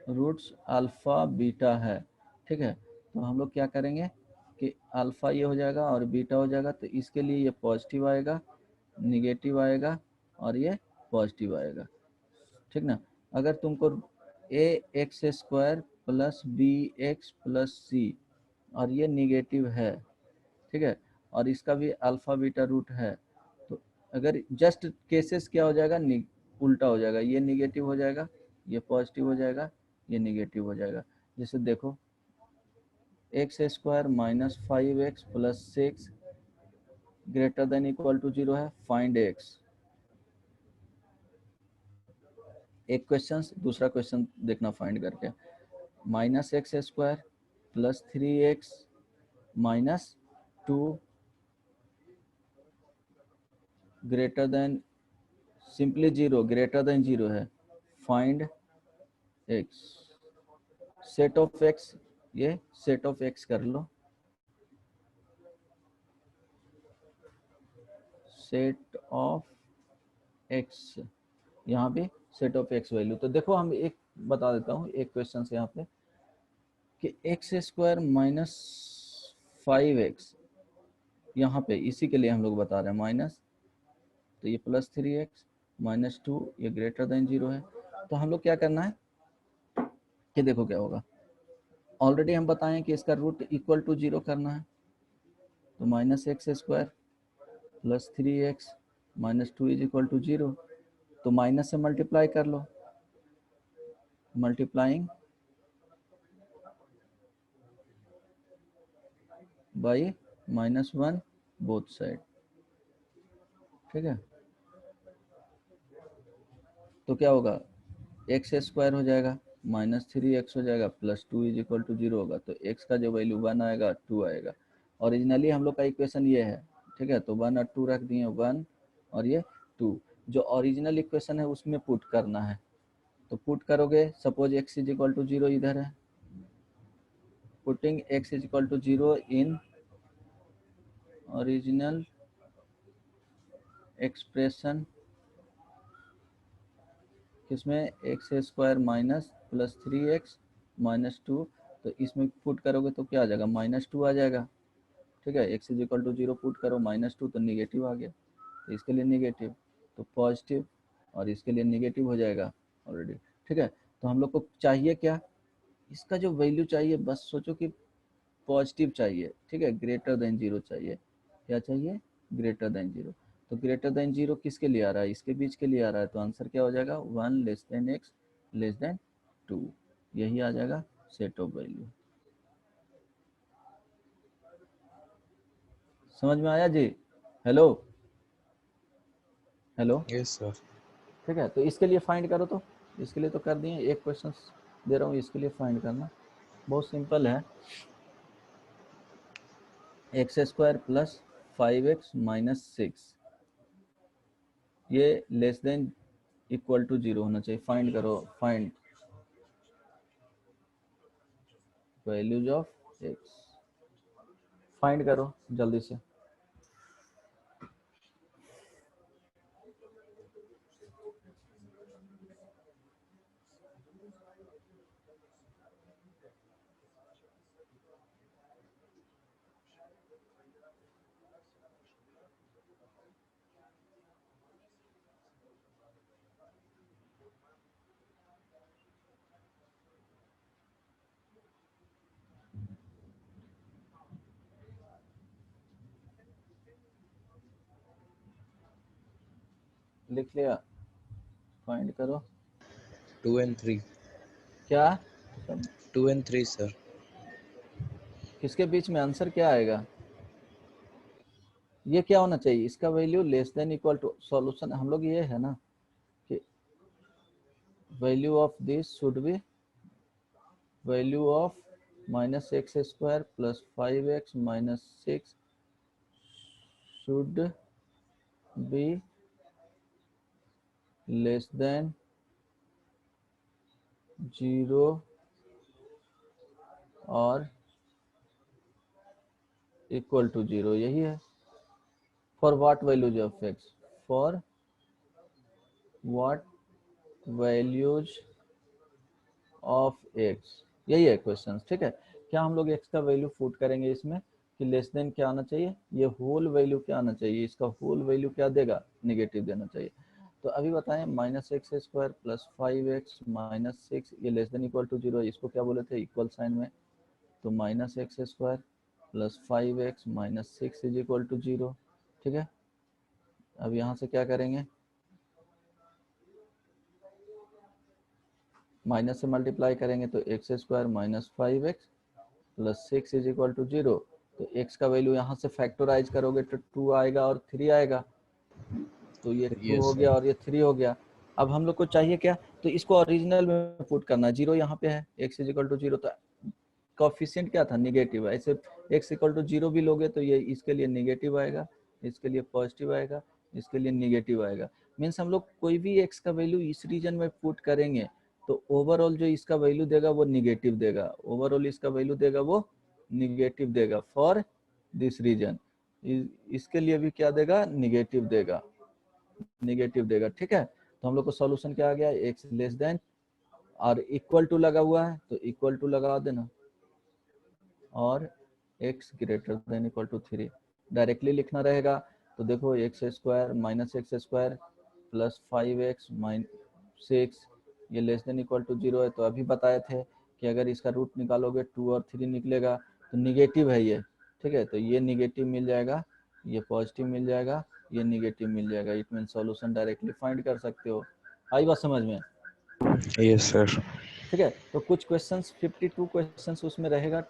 रूट्स अल्फा बीटा है, ठीक है तो हम लोग क्या करेंगे कि अल्फ़ा ये हो जाएगा और बीटा हो जाएगा, तो इसके लिए ये पॉजिटिव आएगा, निगेटिव आएगा और ये पॉजिटिव आएगा, ठीक ना। अगर तुमको A x square plus B x plus C और ये निगेटिव है, ठीक है, और इसका भी अल्फ़ा बीटा रूट है, तो अगर जस्ट केसेस क्या हो जाएगा, उल्टा हो जाएगा, ये निगेटिव हो जाएगा, ये पॉजिटिव हो जाएगा, ये निगेटिव हो जाएगा। जैसे देखो x square minus 5x plus 6 greater than equal to 0 है, फाइंड एक्स। एक क्वेश्चन, दूसरा क्वेश्चन देखना फाइंड करके, minus x square plus 3x minus 2 greater than simply 0 greater than 0 है, find x. Set of x, ये सेट ऑफ एक्स कर लो, सेट ऑफ एक्स, यहाँ पे सेट ऑफ एक्स वैल्यू। तो देखो हम एक बता देता हूँ एक क्वेश्चन से यहाँ पे कि एक्स स्क्वायर माइनस 5x, यहाँ पे इसी के लिए हम लोग बता रहे हैं माइनस, तो ये प्लस 3x माइनस 2 ये ग्रेटर देन 0 है। तो हम लोग क्या करना है कि देखो क्या होगा, ऑलरेडी हम बताएं कि इसका रूट इक्वल टू 0 करना है, तो minus x square plus 3x minus 2 is equal to 0, तो माइनस से मल्टीप्लाई कर लो, मल्टीप्लाइंग बाई -1 बोथ साइड, ठीक है। तो क्या होगा, एक्स स्क्वायर हो जाएगा माइनस 3x हो जाएगा प्लस 2 इज इक्वल टू 0 होगा, तो x का जो वैल्यू 1 आएगा 2 आएगा। ओरिजिनली हम लोग का इक्वेशन ये है, ठीक है, तो 1 और 2 रख दिए, 1 और ये 2, जो ओरिजिनल इक्वेशन है उसमें पुट करना है। तो पुट करोगे, suppose x is equal to 0 इधर है, putting x is equal to 0 in original expression, किसमें, x square minus plus 3x minus 2, तो इसमें पुट करोगे तो क्या आ जाएगा, -2 आ जाएगा, ठीक है। x is equal to 0 put करो, -2 तो निगेटिव आ गया, तो इसके लिए निगेटिव, तो पॉजिटिव, और इसके लिए निगेटिव हो जाएगा ऑलरेडी, ठीक है। तो हम लोग को चाहिए क्या, इसका जो वैल्यू चाहिए, बस सोचो कि पॉजिटिव चाहिए, ठीक है, ग्रेटर देन 0 चाहिए, क्या चाहिए, ग्रेटर देन 0। तो ग्रेटर देन 0 किसके लिए आ रहा है, इसके बीच के लिए आ रहा है, तो आंसर क्या हो जाएगा, 1 less than x less then 2, यही आ जाएगा सेट ऑफ वैल्यू। समझ में आया जी, हेलो हेलो, Yes, sir. ठीक है। तो इसके लिए फाइंड करो, तो इसके लिए तो कर दिए, एक क्वेश्चन दे रहा हूँ इसके लिए फाइंड करना, बहुत सिंपल है, x square plus 5x minus 6 ये लेस देन इक्वल टू 0 होना चाहिए, फाइंड करो, find values of x, find करो जल्दी से। लिख लिया, फाइंड करो 2 and 3. क्या, 2 and 3, sir. किसके बीच में आंसर क्या आएगा, ये क्या होना चाहिए, इसका value less than equal to, solution हम लोग ये है ना कि value of this should be value of minus x square plus 5x minus 6 should be less than 0 और इक्वल टू 0, यही है। For what values of x, for what values of x, यही है क्वेश्चन, ठीक है। क्या हम लोग एक्स का वैल्यू पुट करेंगे इसमें कि लेस देन क्या आना चाहिए, ये होल वैल्यू क्या आना चाहिए, इसका होल वैल्यू क्या देगा, निगेटिव देना चाहिए। तो अभी बताएं minus x square plus 5x minus 6 ये लेस देन इक्वल टू 0, इसको क्या बोले थे, इक्वल साइन में। तो minus x square plus 5x minus 6 is equal to 0। ठीक है, अब यहाँ से क्या करेंगे, माइनस से मल्टीप्लाई करेंगे तो x square minus 5x plus 6 is equal to 0। तो x का वैल्यू यहाँ से फैक्टराइज करोगे तो 2 आएगा और 3 आएगा, तो ये 2 Yes, हो sir. गया और ये 3 हो गया। अब हम लोग को चाहिए क्या, तो इसको ओरिजिनल में पुट करना है, 0 यहाँ पे है, x इज इक्वल टू 0, तो कोफिशिएंट क्या था, निगेटिव है। ऐसे x इक्वल टू 0 भी लोगे तो ये इसके लिए निगेटिव आएगा, इसके लिए पॉजिटिव आएगा, इसके लिए निगेटिव आएगा। मीन्स हम लोग कोई भी x का वैल्यू इस रीजन में पुट करेंगे तो ओवरऑल जो इसका वैल्यू देगा वो निगेटिव देगा, ओवरऑल इसका वैल्यू देगा वो निगेटिव देगा फॉर दिस रीजन। इसके लिए भी क्या देगा, निगेटिव देगा, निगेटिव देगा। ठीक है, तो हम लोग को सॉल्यूशन क्या आ गया, x लेस देन और इक्वल टू लगा हुआ है तो इक्वल टू लगा देना और x greater than equal to 3 directly लिखना रहेगा। तो देखो x square minus x square plus 5x minus 6 ये लेस देन इक्वल टू 0 है। तो अभी बताए थे कि अगर इसका रूट निकालोगे 2 और 3 निकलेगा तो निगेटिव है ये। ठीक है, तो ये निगेटिव मिल जाएगा, ये पॉजिटिव मिल जाएगा, ये निगेटिव मिल जाएगा। It mean solution directly find कर सकते हो। आई बात समझ में? Yes, sir. ठीक है, तो कुछ क्वेश्चंस 52 क्वेश्चंस उसमें रहेगा।